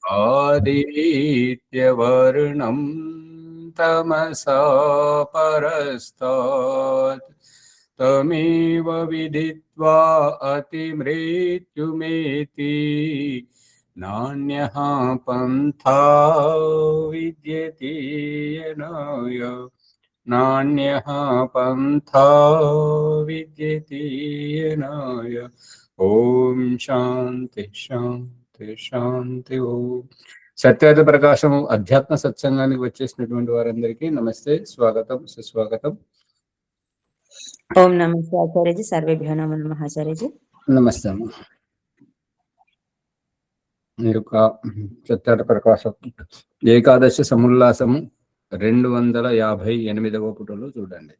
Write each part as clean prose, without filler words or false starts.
आदित्यवर्णं तमसा परस्तात् तमेव विदित्वा अतिमृत्युमेति नान्यः पन्था विद्यते यनाय नान्यः पन्था विद्यते यनाय। ఓం శాంతి శాంతి శాంతి. ఓం సత్యవేద ప్రకాశం అధ్యాత్మ సత్సంగానికి వచ్చేసినటువంటి వారందరికీ నమస్తే, స్వాగతం, సుస్వాగతం. ఓం నమస్తే ఆచార్యజీ. సర్వేభ్యో నమో నమః ఆచార్యజీ. నమస్తే అమ్మ. ఈ యొక్క సత్యవేద ప్రకాశం ఏకాదశి సముల్లాసము 258వ పుటలో చూడండి.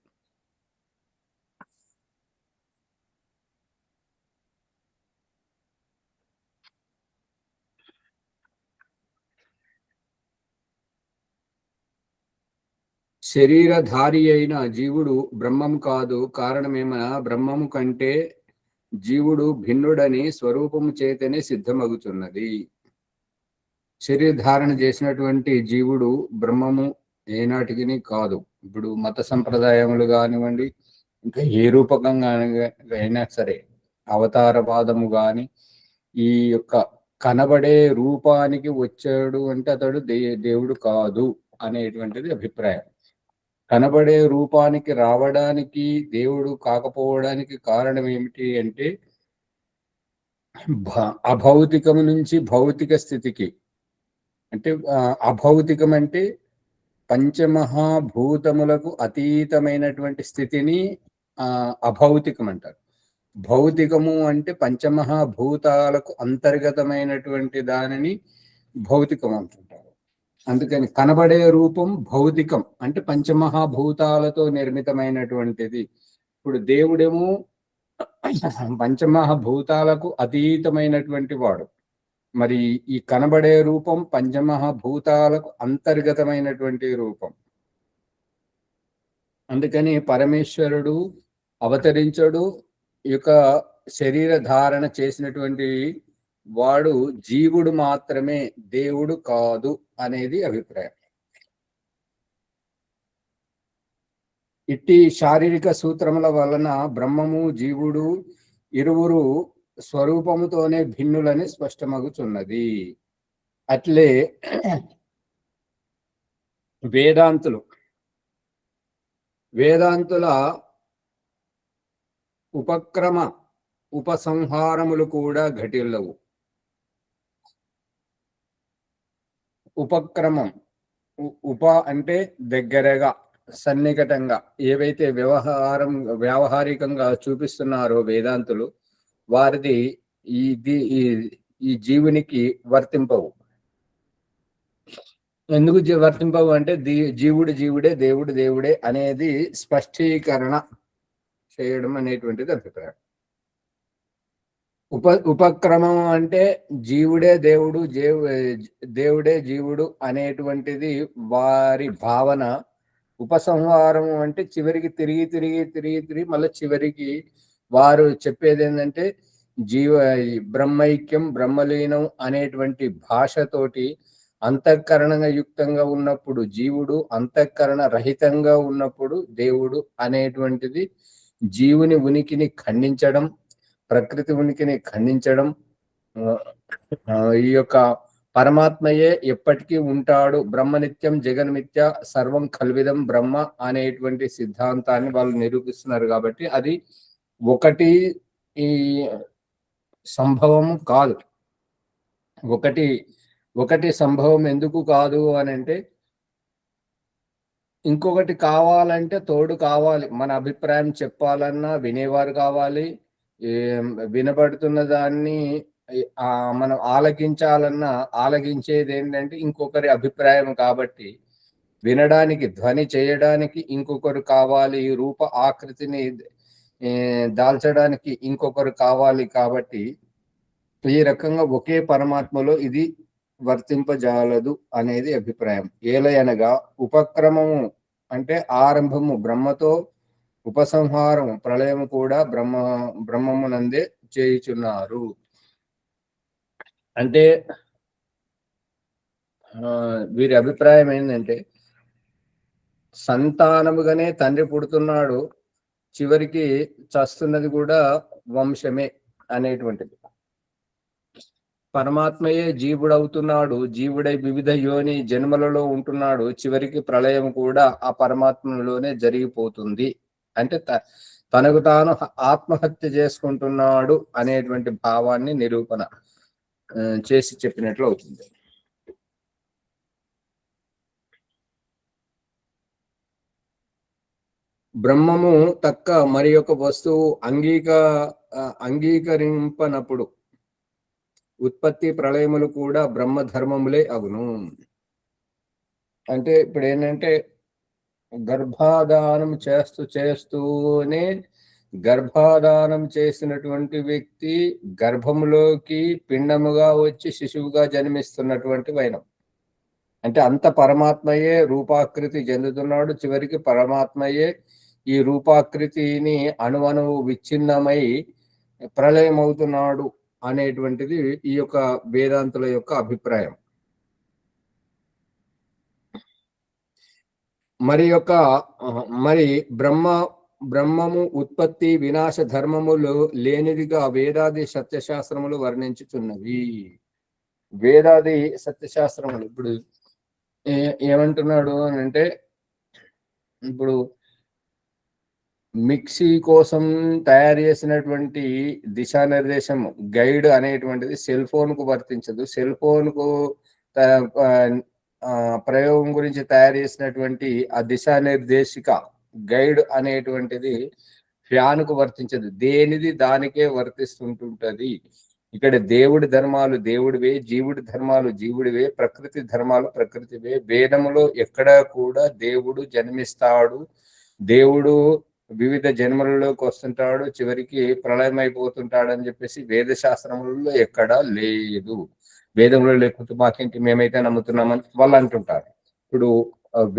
శరీరధారి అయిన జీవుడు బ్రహ్మము కాదు. కారణమేమన బ్రహ్మము కంటే జీవుడు భిన్నుడని స్వరూపము చేతనే సిద్ధమగుతున్నది. శరీరధారణ చేసినటువంటి జీవుడు బ్రహ్మము ఏనాటికి కాదు. ఇప్పుడు మత సంప్రదాయములు కానివ్వండి, ఇంకా ఏ రూపకంగా అయినా సరే, అవతారవాదము గాని, ఈ యొక్క కనబడే రూపానికి వచ్చాడు అంటే అతడు దేవుడు కాదు అనేటువంటిది అభిప్రాయం. కనబడే రూపానికి రావడానికి దేవుడు కాకపోవడానికి కారణం ఏమిటి అంటే అభౌతికము నుంచి భౌతిక స్థితికి, అంటే అభౌతికం అంటే పంచమహాభూతములకు అతీతమైనటువంటి స్థితిని అభౌతికం అంటారు. భౌతికము అంటే పంచమహాభూతాలకు అంతర్గతమైనటువంటి దానిని భౌతికం అంటుంటారు. అందుకని కనబడే రూపం భౌతికం అంటే పంచమహాభూతాలతో నిర్మితమైనటువంటిది. ఇప్పుడు దేవుడేమో పంచమహాభూతాలకు అతీతమైనటువంటి వాడు. మరి ఈ కనబడే రూపం పంచమహాభూతాలకు అంతర్గతమైనటువంటి రూపం. అందుకని పరమేశ్వరుడు అవతరించడు. ఈ యొక్క శరీర ధారణ చేసినటువంటి వాడు జీవుడు మాత్రమే, దేవుడు కాదు అనేది అభిప్రాయం. ఇట్టి శారీరక సూత్రముల వలన బ్రహ్మము జీవుడు ఇరువురు స్వరూపముతోనే భిన్నులని స్పష్టమగుచున్నది. అట్లే వేదాంతుల ఉపక్రమ ఉపసంహారములు కూడా ఘటిల్లవు. ఉపక్రమం, ఉప అంటే దగ్గరగా, సన్నికటంగా ఏవైతే వ్యావహారికంగా చూపిస్తున్నారో వేదాంతులు, వారిది ఈ జీవునికి వర్తింపవు. ఎందుకు వర్తింపవు అంటే జీవుడు జీవుడే, దేవుడు దేవుడే అనేది స్పష్టీకరణ చేయడం అనేటువంటిది అభిప్రాయం. ఉపక్రమం అంటే జీవుడే దేవుడు, దేవుడే జీవుడు అనేటువంటిది వారి భావన. ఉపసంహారం అంటే చివరికి తిరిగి మళ్ళీ చివరికి వారు చెప్పేది ఏంటంటే బ్రహ్మైక్యం, బ్రహ్మలీనం అనేటువంటి భాషతోటి అంతఃకరణంగా యుక్తంగా ఉన్నప్పుడు జీవుడు, అంతఃకరణ రహితంగా ఉన్నప్పుడు దేవుడు అనేటువంటిది జీవుని ఉనికిని ఖండించడం, ప్రకృతి ఉనికిని ఖండించడం. ఈ యొక్క పరమాత్మయే ఎప్పటికీ ఉంటాడు, బ్రహ్మనిత్యం జగన్మిత్య సర్వం కల్విదం బ్రహ్మ అనేటువంటి సిద్ధాంతాన్ని వాళ్ళు నిరూపిస్తున్నారు. కాబట్టి అది ఒకటి ఈ సంభవం కాదు. ఒకటి సంభవం ఎందుకు కాదు అని అంటే, ఇంకొకటి కావాలంటే తోడు కావాలి. మన అభిప్రాయం చెప్పాలన్నా వినేవారు కావాలి. వినబడుతున్న దాన్ని మనం ఆలకించాలన్నా ఆలకించేది ఏంటంటే ఇంకొకరి అభిప్రాయం. కాబట్టి వినడానికి, ధ్వని చేయడానికి ఇంకొకరు కావాలి. రూప ఆకృతిని దాల్చడానికి ఇంకొకరు కావాలి. కాబట్టి ఈ రకంగా ఒకే పరమాత్మలో ఇది వర్తింపజాలదు అనేది అభిప్రాయం. ఏలయనగా ఉపక్రమము అంటే ఆరంభము బ్రహ్మతో, ఉపసంహారం ప్రళయము కూడా బ్రహ్మమునందే చేయుచున్నారు. అంటే వీరి అభిప్రాయం ఏంటంటే సంతానముగానే తండ్రి పుడుతున్నాడు, చివరికి చస్తున్నది కూడా వంశమే అనేటువంటిది. పరమాత్మయే జీవుడవుతున్నాడు, జీవుడై వివిధ యోని జన్మలలో ఉంటున్నాడు, చివరికి ప్రళయం కూడా ఆ పరమాత్మలోనే జరిగిపోతుంది. అంటే తనకు తాను ఆత్మహత్య చేసుకుంటున్నాడు అనేటువంటి భావాన్ని నిరూపణ చేసి చెప్పినట్లు అవుతుంది. బ్రహ్మము తక్క మరి ఒక వస్తువు అంగీకరింపనప్పుడు ఉత్పత్తి ప్రళయములు కూడా బ్రహ్మధర్మములే అగును. అంటే ఇప్పుడు ఏంటంటే గర్భాధానం చేస్తూనే గర్భాధానం చేసినటువంటి వ్యక్తి గర్భములోకి పిండముగా వచ్చి శిశువుగా జన్మిస్తున్నటువంటి వైనం. అంటే అంత పరమాత్మయే రూపాకృతి చెందుతున్నాడు, చివరికి పరమాత్మయే ఈ రూపాకృతిని అణువణువు విచ్ఛిన్నమై ప్రళయం అవుతున్నాడు అనేటువంటిది ఈ యొక్క వేదాంతుల యొక్క అభిప్రాయం. మరి బ్రహ్మము ఉత్పత్తి వినాశ ధర్మములు లేనిదిగా వేదాది సత్యశాస్త్రములు వర్ణించుచున్నవి. వేదాది సత్యశాస్త్రములు ఇప్పుడు ఏమంటున్నాడు అని అంటే, ఇప్పుడు మిక్సీ కోసం తయారు చేసినటువంటి దిశానిర్దేశం గైడ్ అనేటువంటిది సెల్ ఫోన్ కు వర్తించదు. సెల్ ఫోన్ కు ప్రయోగం గురించి తయారు చేసినటువంటి ఆ దిశానిర్దేశిక గైడ్ అనేటువంటిది ఫ్యాన్ కు వర్తించదు. దేనిది దానికే వర్తిస్తుంటుంటది. ఇక్కడ దేవుడి ధర్మాలు దేవుడివే, జీవుడి ధర్మాలు జీవుడివే, ప్రకృతి ధర్మాలు ప్రకృతివే. వేదములో ఎక్కడా కూడా దేవుడు జన్మిస్తాడు, దేవుడు వివిధ జన్మలలోకి వస్తుంటాడు, చివరికి ప్రళయమైపోతుంటాడు అని చెప్పేసి వేద శాస్త్రములలో ఎక్కడా లేదు. వేదంలో లేకపోతే మాకేంటి, మేమైతే నమ్ముతున్నామని వాళ్ళు అంటుంటారు. ఇప్పుడు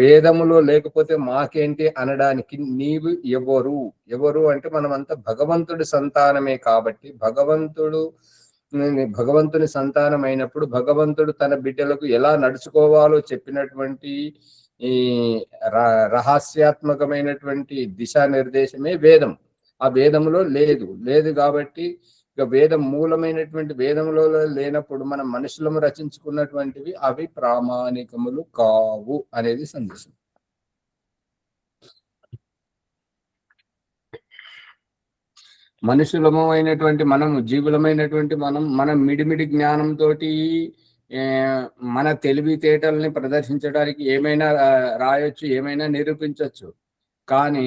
వేదములో లేకపోతే మాకేంటి అనడానికి నీవు ఎవరు అంటే మనమంతా భగవంతుడి సంతానమే. కాబట్టి భగవంతుని సంతానం అయినప్పుడు భగవంతుడు తన బిడ్డలకు ఎలా నడుచుకోవాలో చెప్పినటువంటి ఈ రహస్యాత్మకమైనటువంటి దిశానిర్దేశమే వేదం. ఆ వేదములో లేదు కాబట్టి ఇక వేదం మూలమైనటువంటి వేదములో లేనప్పుడు మనం మనుషులము రచించుకున్నటువంటివి అవి ప్రామాణికములు కావు అనేది సందేశం. మనుషులము అయినటువంటి మనము, జీవులమైనటువంటి మనం మిడిమిడి జ్ఞానంతో మన తెలివితేటల్ని ప్రదర్శించడానికి ఏమైనా రాయొచ్చు, ఏమైనా నిరూపించవచ్చు. కానీ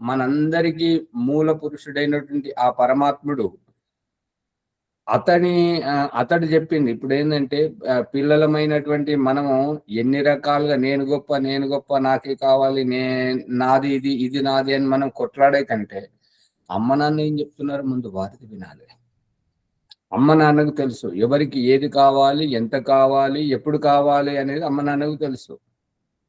మనందరికీ మూల పురుషుడైనటువంటి ఆ పరమాత్ముడు అతడు చెప్పింది. ఇప్పుడు ఏంటంటే పిల్లలమైనటువంటి మనము ఎన్ని రకాలుగా నేను గొప్ప నాకే కావాలి, నాది ఇది నాది అని మనం కొట్లాడే కంటే అమ్మ నాన్న ఏం చెప్తున్నారు ముందు వారికి వినాలి. అమ్మ నాన్నకు తెలుసు ఎవరికి ఏది కావాలి, ఎంత కావాలి, ఎప్పుడు కావాలి అనేది అమ్మ నాన్నకు తెలుసు.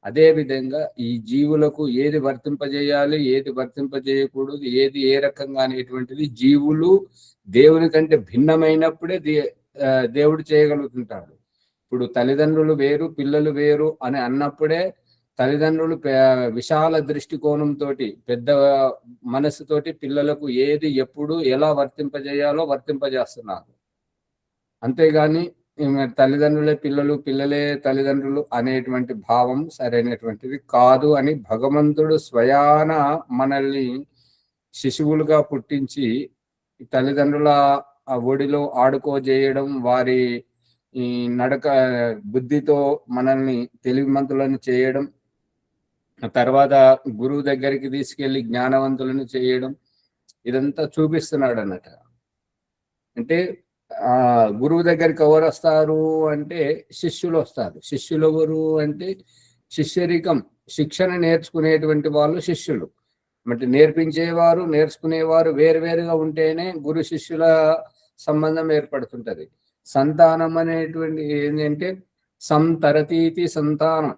అదే విధంగా ఈ జీవులకు ఏది వర్తింపజేయాలి, ఏది వర్తింపజేయకూడదు, ఏది ఏ రకంగా అనేటువంటిది జీవులు దేవుని కంటే భిన్నమైనప్పుడే దేవుడు చేయగలుగుతుంటాడు. ఇప్పుడు తల్లిదండ్రులు వేరు, పిల్లలు వేరు అని అన్నప్పుడే తల్లిదండ్రులు విశాల దృష్టికోణంతో, పెద్ద మనసుతోటి పిల్లలకు ఏది ఎప్పుడు ఎలా వర్తింపజేయాలో వర్తింపజేస్తున్నారు. అంతేగాని తల్లిదండ్రులే పిల్లలు, పిల్లలే తల్లిదండ్రులు అనేటువంటి భావం సరైనటువంటిది కాదు అని భగవంతుడు స్వయాన మనల్ని శిశువులుగా పుట్టించి తల్లిదండ్రుల ఆ ఒడిలో ఆడుకోజేయడం, వారి ఈ నడక బుద్ధితో మనల్ని తెలివిమంతులను చేయడం, తర్వాత గురువు దగ్గరికి తీసుకెళ్లి జ్ఞానవంతులను చేయడం, ఇదంతా చూపిస్తున్నాడు అన్నట్టు. అంటే గురువు దగ్గరికి ఎవరు వస్తారు అంటే శిష్యులు వస్తారు. శిష్యులు ఎవరు అంటే శిష్యరికం, శిక్షణ నేర్చుకునేటువంటి వాళ్ళు శిష్యులు. అంటే నేర్పించేవారు నేర్చుకునేవారు వేరువేరుగా ఉంటేనే గురు శిష్యుల సంబంధం ఏర్పడుతుంటది. సంతానం అనేటువంటి ఏంటంటే సంతరతీతి సంతానం,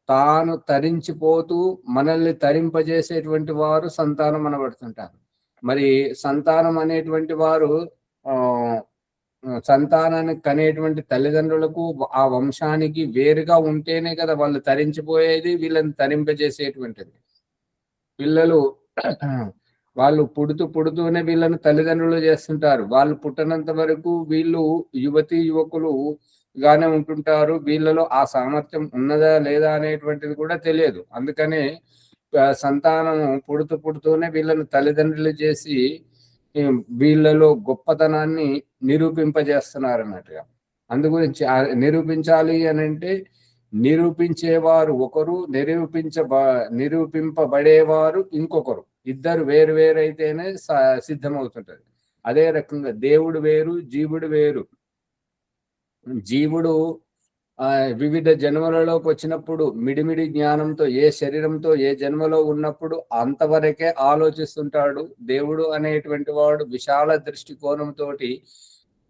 తాను తరించిపోతూ మనల్ని తరింపజేసేటువంటి వారు సంతానం అనబడుతుంటారు. మరి సంతానం అనేటువంటి వారు సంతానాన్ని కనేటువంటి తల్లిదండ్రులకు ఆ వంశానికి వేరుగా ఉంటేనే కదా వాళ్ళు తరించిపోయేది, వీళ్ళని తరింపజేసేటువంటిది. పిల్లలు వాళ్ళు పుడుతూనే వీళ్ళని తల్లిదండ్రులు చేస్తుంటారు. వాళ్ళు పుట్టనంత వరకు వీళ్ళు యువతీ యువకులు గానే ఉంటుంటారు. వీళ్ళలో ఆ సామర్థ్యం ఉన్నదా లేదా అనేటువంటిది కూడా తెలియదు. అందుకనే సంతానం పుడుతూనే వీళ్ళని తల్లిదండ్రులు చేసి వీళ్ళలో గొప్పతనాన్ని నిరూపింపజేస్తున్నారు అన్నట్టుగా. అందుగురించి నిరూపించాలి అని అంటే నిరూపించేవారు ఒకరు, నిరూపింపబడేవారు ఇంకొకరు. ఇద్దరు వేరు వేరైతేనే సిద్ధమవుతుంటది. అదే రకంగా దేవుడు వేరు, జీవుడు వేరు. జీవుడు వివిధ జన్మలలోకి వచ్చినప్పుడు మిడిమిడి జ్ఞానంతో ఏ శరీరంతో ఏ జన్మలో ఉన్నప్పుడు అంతవరకే ఆలోచిస్తుంటాడు. దేవుడు అనేటువంటి వాడు విశాల దృష్టికోణంతో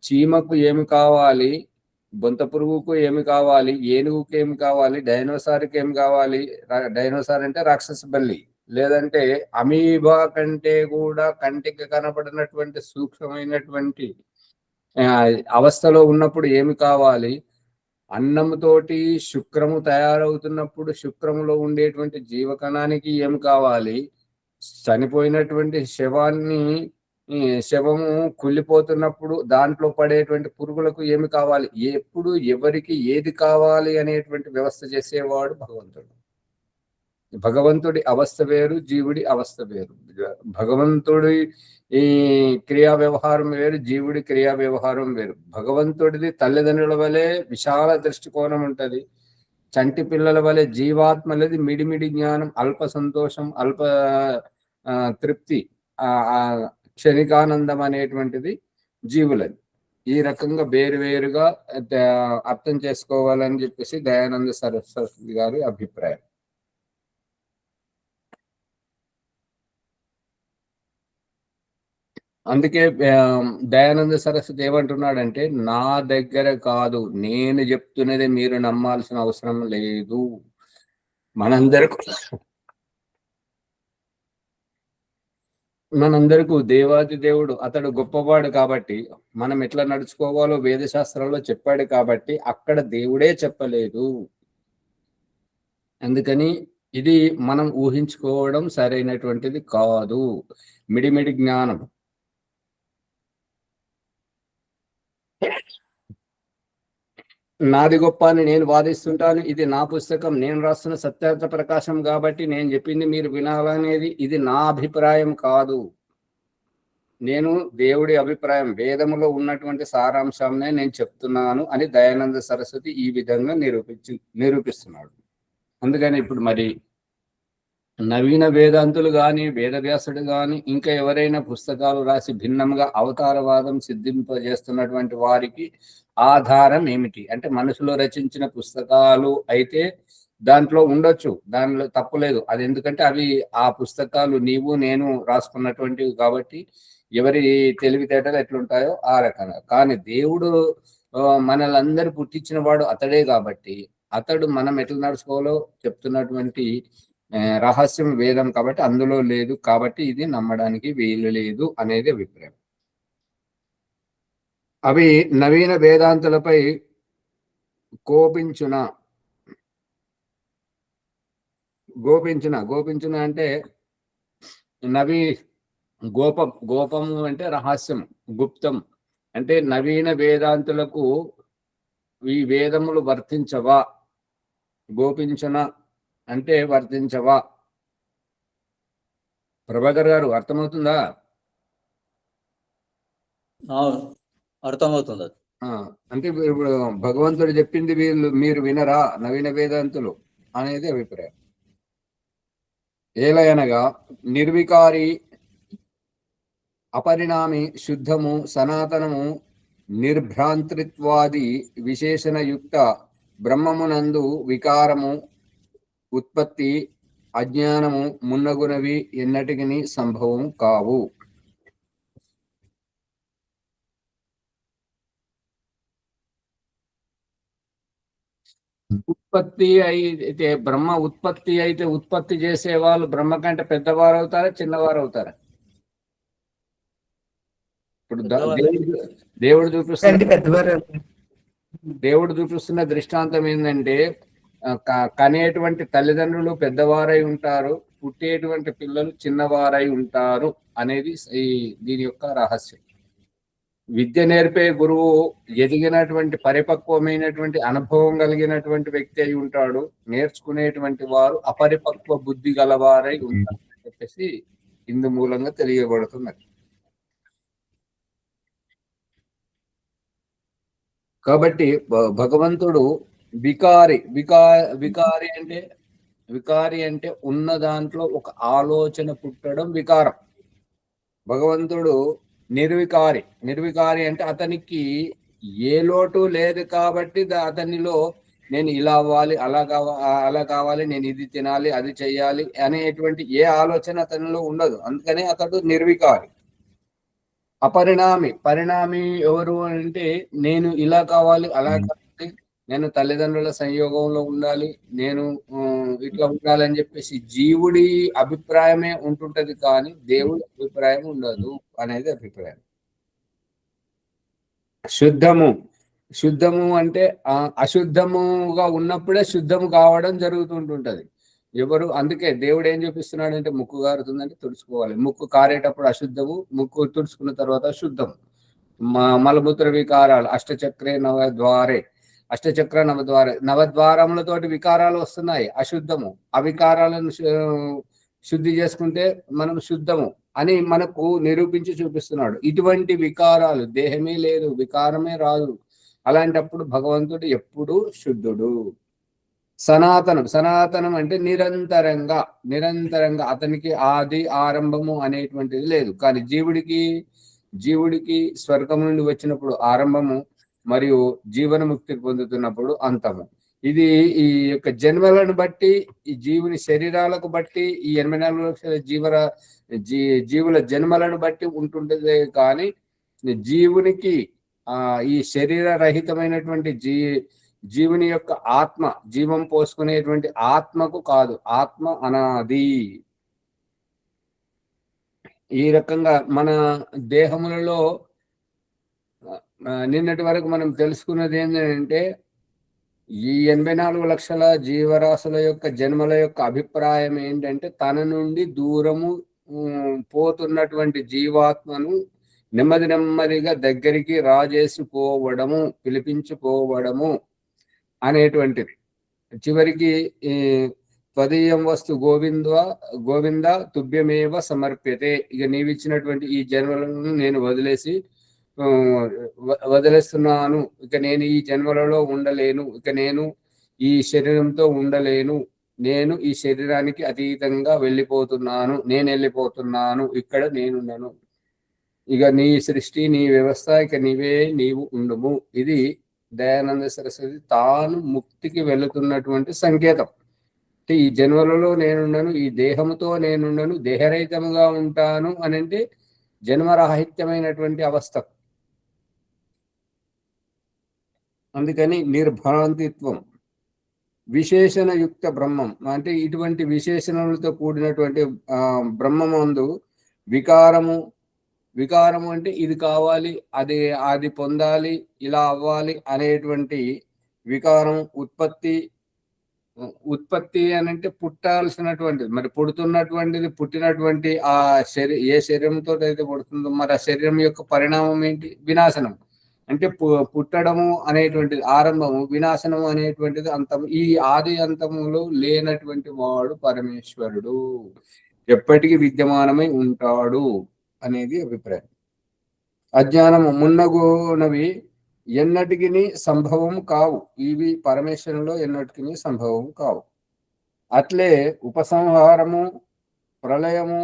చీమకు ఏమి కావాలి, బొంత పురుగుకు ఏమి కావాలి, ఏనుగుకి ఏమి కావాలి, డైనోసార్కి ఏమి కావాలి, డైనోసార్ అంటే రాక్షస బల్లి, లేదంటే అమీబా కంటే కూడా కంటికి కనపడినటువంటి సూక్ష్మమైనటువంటి అవస్థలో ఉన్నప్పుడు ఏమి కావాలి, అన్నంతోటి శుక్రము తయారవుతున్నప్పుడు శుక్రములో ఉండేటువంటి జీవకణానికి ఏమి కావాలి, చనిపోయినటువంటి శవము కుళ్ళిపోతున్నప్పుడు దాంట్లో పడేటువంటి పురుగులకు ఏమి కావాలి, ఎప్పుడు ఎవరికి ఏది కావాలి అనేటువంటి వ్యవస్థ చేసేవాడు భగవంతుడు. భగవంతుడి అవస్థ వేరు, జీవుడి అవస్థ వేరు. భగవంతుడి ఈ క్రియా వ్యవహారం వేరు, జీవుడి క్రియా వ్యవహారం వేరు. భగవంతుడిది తల్లిదండ్రుల వలె విశాల దృష్టికోణం ఉంటది. చంటి పిల్లల వలె జీవాత్మలది మిడిమిడి జ్ఞానం, అల్ప సంతోషం, అల్ప తృప్తి, క్షణికానందం అనేటువంటిది జీవులది. ఈ రకంగా వేరుగా అర్థం చేసుకోవాలని చెప్పేసి దయానంద సరస్వతి గారి అభిప్రాయం. అందుకే దయానంద సరస్వతి ఏమంటున్నాడంటే, నా దగ్గర కాదు, నేను చెప్తున్నది మీరు నమ్మాల్సిన అవసరం లేదు. మనందరికీ దేవాది దేవుడు అతడు గొప్పవాడు కాబట్టి, మనం ఎట్లా నడుచుకోవాలో వేదశాస్త్రంలో చెప్పాడు కాబట్టి అక్కడ దేవుడే చెప్పలేదు. అందుకని ఇది మనం ఊహించుకోవడం సరైనటువంటిది కాదు. మిడిమిడి జ్ఞానం. నాది గొప్ప అని నేను వాదిస్తుంటాను. ఇది నా పుస్తకం, నేను రాస్తున్న సత్యార్థ ప్రకాశం కాబట్టి నేను చెప్పింది మీరు వినాలనేది ఇది నా అభిప్రాయం కాదు. నేను దేవుడి అభిప్రాయం, వేదములో ఉన్నటువంటి సారాంశాన్నే నేను చెప్తున్నాను అని దయానంద సరస్వతి ఈ విధంగా నిరూపిస్తున్నాడు. అందుకని ఇప్పుడు మరి నవీన వేదాంతులు కానీ, వేదవ్యాసుడు కానీ, ఇంకా ఎవరైనా పుస్తకాలు రాసి భిన్నంగా అవతారవాదం సిద్ధింపజేస్తున్నటువంటి వారికి ఆధారం ఏమిటి అంటే, మనసులో రచించిన పుస్తకాలు అయితే దాంట్లో ఉండొచ్చు, దానిలో తప్పులేదు. అది ఎందుకంటే అవి ఆ పుస్తకాలు నీవు నేను రాసుకున్నటువంటివి కాబట్టి ఎవరి తెలివితేటలు ఎట్లుంటాయో ఆ రకంగా. కానీ దేవుడు మనలందరూ పుట్టించిన వాడు అతడే కాబట్టి అతడు మనం ఎట్లా నడుచుకోవాలో చెప్తున్నటువంటి రహస్యం వేదం కాబట్టి అందులో లేదు, కాబట్టి ఇది నమ్మడానికి వీలు లేదు అనేది అభిప్రాయం. అవి నవీన వేదాంతులపై గోపించిన అంటే గోపము అంటే రహస్యం, గుప్తం. అంటే నవీన వేదాంతులకు ఈ వేదములు వర్తించవా, గోపించిన అంటే వర్తించవా? ప్రభాకర్ గారు అర్థమవుతుందా? అర్థమవుతుంది. అంటే ఇప్పుడు భగవంతుడు చెప్పింది మీరు వినరా నవీన వేదాంతులు అనేది అభిప్రాయం. ఏలయనగా నిర్వికారి, అపరిణామి, శుద్ధము, సనాతనము, నిర్భ్రాంతృత్వాది విశేషణయుక్త బ్రహ్మమునందు వికారము, ఉత్పత్తి, అజ్ఞానము మున్నగునవి ఎన్నటికి సంభవం కావు. ఉత్పత్తి అయితే బ్రహ్మ ఉత్పత్తి అయితే ఉత్పత్తి చేసే వాళ్ళు బ్రహ్మ కంటే పెద్దవారు అవుతారా, చిన్నవారు అవుతారా? ఇప్పుడు దేవుడు చూపిస్తున్న పెద్దవారు దేవుడు చూపిస్తున్న దృష్టాంతం ఏంటంటే కనేటువంటి తల్లిదండ్రులు పెద్దవారై ఉంటారు, పుట్టేటువంటి పిల్లలు చిన్నవారై ఉంటారు అనేది దీని యొక్క రహస్యం. విద్య నేర్పే గురువు ఎదిగినటువంటి పరిపక్వమైనటువంటి అనుభవం కలిగినటువంటి వ్యక్తి అయి ఉంటాడు, నేర్చుకునేటువంటి వారు అపరిపక్వ బుద్ధి గలవారై ఉంటారు అని చెప్పేసి ఇందు మూలంగా తెలియబడుతున్నది. కాబట్టి భగవంతుడు వికారి అంటే ఉన్న దాంట్లో ఒక ఆలోచన పుట్టడం వికారం. భగవంతుడు నిర్వికారి అంటే అతనికి ఏ లోటు లేదు కాబట్టి అతనిలో నేను ఇలా అవ్వాలి, అలా కావాలి, నేను ఇది తినాలి, అది చెయ్యాలి అనేటువంటి ఏ ఆలోచన అతనిలో ఉండదు. అందుకనే అతడు నిర్వికారి. పరిణామి ఎవరు అంటే నేను ఇలా కావాలి, అలా కావాలి, నేను తల్లిదండ్రుల సంయోగంలో ఉండాలి, నేను ఇట్లా ఉండాలి అని చెప్పేసి జీవుడి అభిప్రాయమే ఉంటుంటది, కానీ దేవుడి అభిప్రాయం ఉండదు అనేది అభిప్రాయం. శుద్ధము అంటే అశుద్ధముగా ఉన్నప్పుడే శుద్ధము కావడం జరుగుతుంటుంటది. అందుకే దేవుడు ఏం చూపిస్తున్నాడు అంటే ముక్కు కారుతుందంటే తుడుచుకోవాలి. ముక్కు కారేటప్పుడు అశుద్ధము, ముక్కు తుడుచుకున్న తర్వాత శుద్ధము. మలమూత్ర వికారాలు అష్టచక్ర నవద్వారములతోటి వికారాలు వస్తున్నాయి, అశుద్ధము. అవికారాలను శుద్ధి చేసుకుంటే మనం శుద్ధము అని మనకు నిరూపించి చూపిస్తున్నాడు. ఇటువంటి వికారాలు, దేహమే లేదు, వికారమే రాదు. అలాంటప్పుడు భగవంతుడు ఎప్పుడూ శుద్ధుడు. సనాతనం అంటే నిరంతరంగా అతనికి ఆది ఆరంభము అనేటువంటిది లేదు. కానీ జీవుడికి స్వర్గం నుండి వచ్చినప్పుడు ఆరంభము, మరియు జీవన ముక్తి పొందుతున్నప్పుడు అంతము. ఇది ఈ యొక్క జన్మలను బట్టి, ఈ జీవుని శరీరాలకు బట్టి, ఈ 84 లక్షల జీవుల జన్మలను బట్టి ఉంటుంటదే కానీ జీవునికి ఈ శరీర రహితమైనటువంటి జీవుని యొక్క ఆత్మ, జీవం పోసుకునేటువంటి ఆత్మకు కాదు. ఆత్మ అనాది. ఈ రకంగా మన దేహములలో నిన్నటి వరకు మనం తెలుసుకున్నది ఏంటంటే ఈ 84 లక్షల జీవరాశుల యొక్క జన్మల యొక్క అభిప్రాయం ఏంటంటే తన నుండి దూరము పోతున్నటువంటి జీవాత్మను నెమ్మదిగా దగ్గరికి రాజేసుకోవడము, పిలిపించుకోవడము అనేటువంటిది. చివరికి త్వదీయం వస్తు గోవింద తుభ్యమేవ సమర్ప్యతే. ఇక నీవిచ్చినటువంటి ఈ జన్మలను నేను వదిలేస్తున్నాను, ఇక నేను ఈ జన్మలలో ఉండలేను, ఇక నేను ఈ శరీరంతో ఉండలేను, నేను ఈ శరీరానికి అతీతంగా వెళ్ళిపోతున్నాను, ఇక్కడ నేనున్నాను, ఇక నీ సృష్టి, నీ వ్యవస్థ, ఇక నీవు ఉండుము. ఇది దయానంద సరస్వతి తాను ముక్తికి వెళుతున్నటువంటి సంకేతం. ఈ జన్మలలో నేనుండను, ఈ దేహముతో నేనుండను, దేహరహితముగా ఉంటాను అని అంటే జన్మరాహిత్యమైనటువంటి అవస్థ. అందుకని నిర్భ్రాంతిత్వం, విశేషణయుక్త బ్రహ్మం అంటే ఇటువంటి విశేషణలతో కూడినటువంటి బ్రహ్మమందు వికారము అంటే ఇది కావాలి, అది పొందాలి, ఇలా అవ్వాలి అనేటువంటి వికారం. ఉత్పత్తి అని అంటే పుట్టాల్సినటువంటిది, మరి పుట్టినటువంటి ఏ శరీరంతో అయితే పుడుతుందో మరి ఆ శరీరం యొక్క పరిణామం ఏంటి? వినాశనం. అంటే పుట్టడము అనేటువంటిది ఆరంభము, వినాశనము అనేటువంటిది అంతము. ఈ ఆది అంతములో లేనటువంటి వాడు పరమేశ్వరుడు, ఎప్పటికీ విద్యమానమై ఉంటాడు అనేది అభిప్రాయం. అజ్ఞానము మున్నగునవి ఎన్నటికి సంభవం కావు, ఇవి పరమేశ్వరంలో ఎన్నటికి సంభవం కావు. అట్లే ఉపసంహారము, ప్రళయము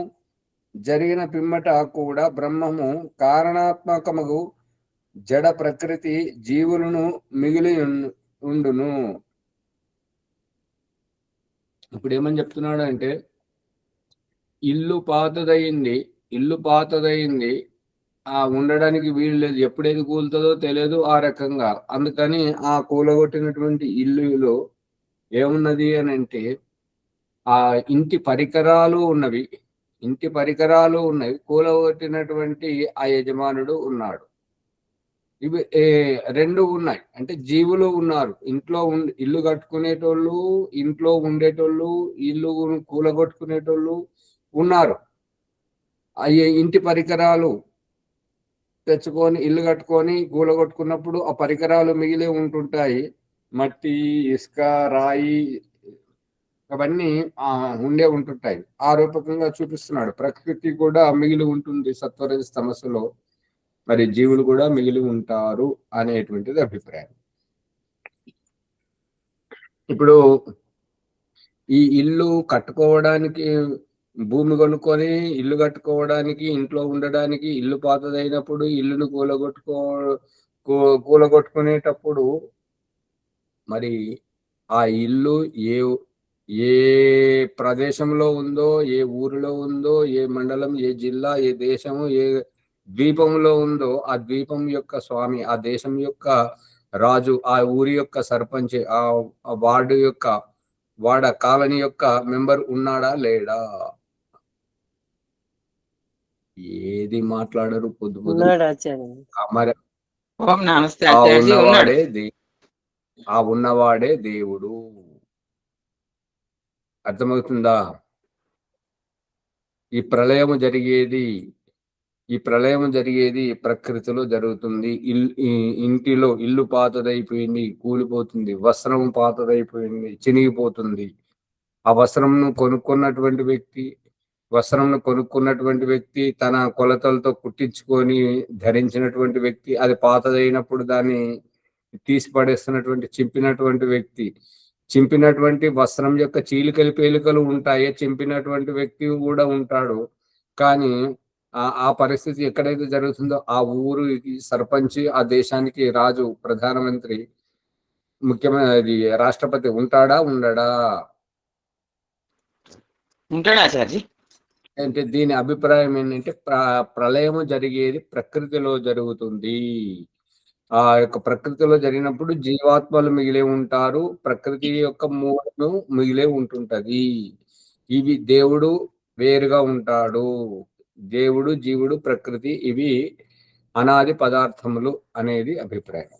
జరిగిన పిమ్మట కూడా బ్రహ్మము కారణాత్మకము జడ ప్రకృతి జీవులను మిగిలి ఉండును. ఇప్పుడు ఏమని చెప్తున్నాడు అంటే ఇల్లు పాతదయింది, ఉండడానికి వీలు లేదు, ఎప్పుడేది కూలుతుందో తెలియదు ఆ రకంగా. అందుకని ఆ కూలగొట్టినటువంటి ఇల్లులో ఏమున్నది అని అంటే ఆ ఇంటి పరికరాలు ఉన్నవి, కూలగొట్టినటువంటి ఆ యజమానుడు ఉన్నాడు. ఇవి రెండు ఉన్నాయి. అంటే జీవులు ఉన్నారు, ఇంట్లో ఇల్లు కట్టుకునేటోళ్ళు, ఇంట్లో ఉండేటోళ్ళు, ఇల్లు కూలగొట్టుకునేటోళ్ళు ఉన్నారు. అవి ఇంటి పరికరాలు తెచ్చుకొని ఇల్లు కట్టుకొని కూలగొట్టుకున్నప్పుడు ఆ పరికరాలు మిగిలి ఉంటుంటాయి. మట్టి, ఇసుక, రాయి అవన్నీ ఉండే ఉంటుంటాయి. ఆ రూపకంగా చూపిస్తున్నాడు. ప్రకృతి కూడా మిగిలి ఉంటుంది సత్వరజ తమస్సులో, మరి జీవులు కూడా మిగిలి ఉంటారు అనేటువంటిది అభిప్రాయం. ఇప్పుడు ఈ ఇల్లు కట్టుకోవడానికి, భూమి కొనుక్కొని ఇల్లు కట్టుకోవడానికి, ఇంట్లో ఉండడానికి, ఇల్లు పాతదైనప్పుడు ఇల్లును కూలగొట్టుకునేటప్పుడు మరి ఆ ఇల్లు ఏ ఏ ప్రదేశంలో ఉందో, ఏ ఊరిలో ఉందో, ఏ మండలం, ఏ జిల్లా, ఏ దేశము, ఏ ద్వీపంలో ఉందో ఆ ద్వీపం యొక్క స్వామి, ఆ దేశం యొక్క రాజు, ఆ ఊరి యొక్క సర్పంచ్, ఆ వార్డు యొక్క వాడ కాలనీ యొక్క మెంబర్ ఉన్నాడా లేడా? ఏది మాట్లాడరు పొద్దు పొద్దు. మరి ఓం నమస్తే ఆ ఆచార్యజీ. ఉన్నాడు. ఉన్నవాడే ఆ ఉన్నవాడే దేవుడు. అర్థమవుతుందా? ఈ ప్రళయము జరిగేది ప్రకృతిలో జరుగుతుంది. ఇంటిలో ఇల్లు పాతదైపోయింది, కూలిపోతుంది. వస్త్రం పాతదైపోయింది, చినిగిపోతుంది. ఆ వస్త్రంను కొనుక్కున్నటువంటి వ్యక్తి తన కొలతలతో కుట్టించుకొని ధరించినటువంటి వ్యక్తి, అది పాతదైనప్పుడు దాన్ని తీసి పడేస్తున్నటువంటి చింపినటువంటి వ్యక్తి, చింపినటువంటి వస్త్రం యొక్క చీలికలు పేలికలు ఉంటాయి, చింపినటువంటి వ్యక్తి కూడా ఉంటాడు. కానీ ఆ పరిస్థితి ఎక్కడైతే జరుగుతుందో ఆ ఊరికి సర్పంచ్, ఆ దేశానికి రాజు, ప్రధానమంత్రి, ముఖ్యమైన రాష్ట్రపతి ఉంటాడా ఉండడా? ఉంటాడు ఆచార్యజీ. అంటే దీని అభిప్రాయం ఏంటంటే ప్రళయము జరిగేది ప్రకృతిలో జరుగుతుంది. ఆ యొక్క ప్రకృతిలో జరిగినప్పుడు జీవాత్మలు మిగిలే ఉంటారు, ప్రకృతి యొక్క మూలము మిగిలే ఉంటుంటది. ఇవి దేవుడు వేరుగా ఉంటాడు. దేవుడు, జీవుడు, ప్రకృతి ఇవి అనాది పదార్థములు అనేది అభిప్రాయం.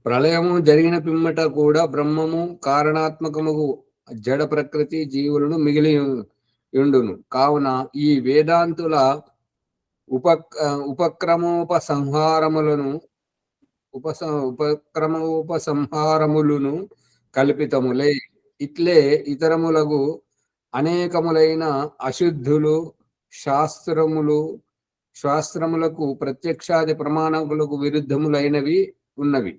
ప్రళయము జరిగిన పిమ్మట కూడా బ్రహ్మము కారణాత్మకముగు జడ ప్రకృతి జీవులను మిగిలి ఉండును. కావున ఈ వేదాంతుల ఉపక్రమోపసంహారములను కల్పితములే. ఇట్లే ఇతరములకు అనేకములైన అశుద్ధులు శాస్త్రములకు ప్రత్యక్షాది ప్రమాణములకు విరుద్ధములైనవి ఉన్నవి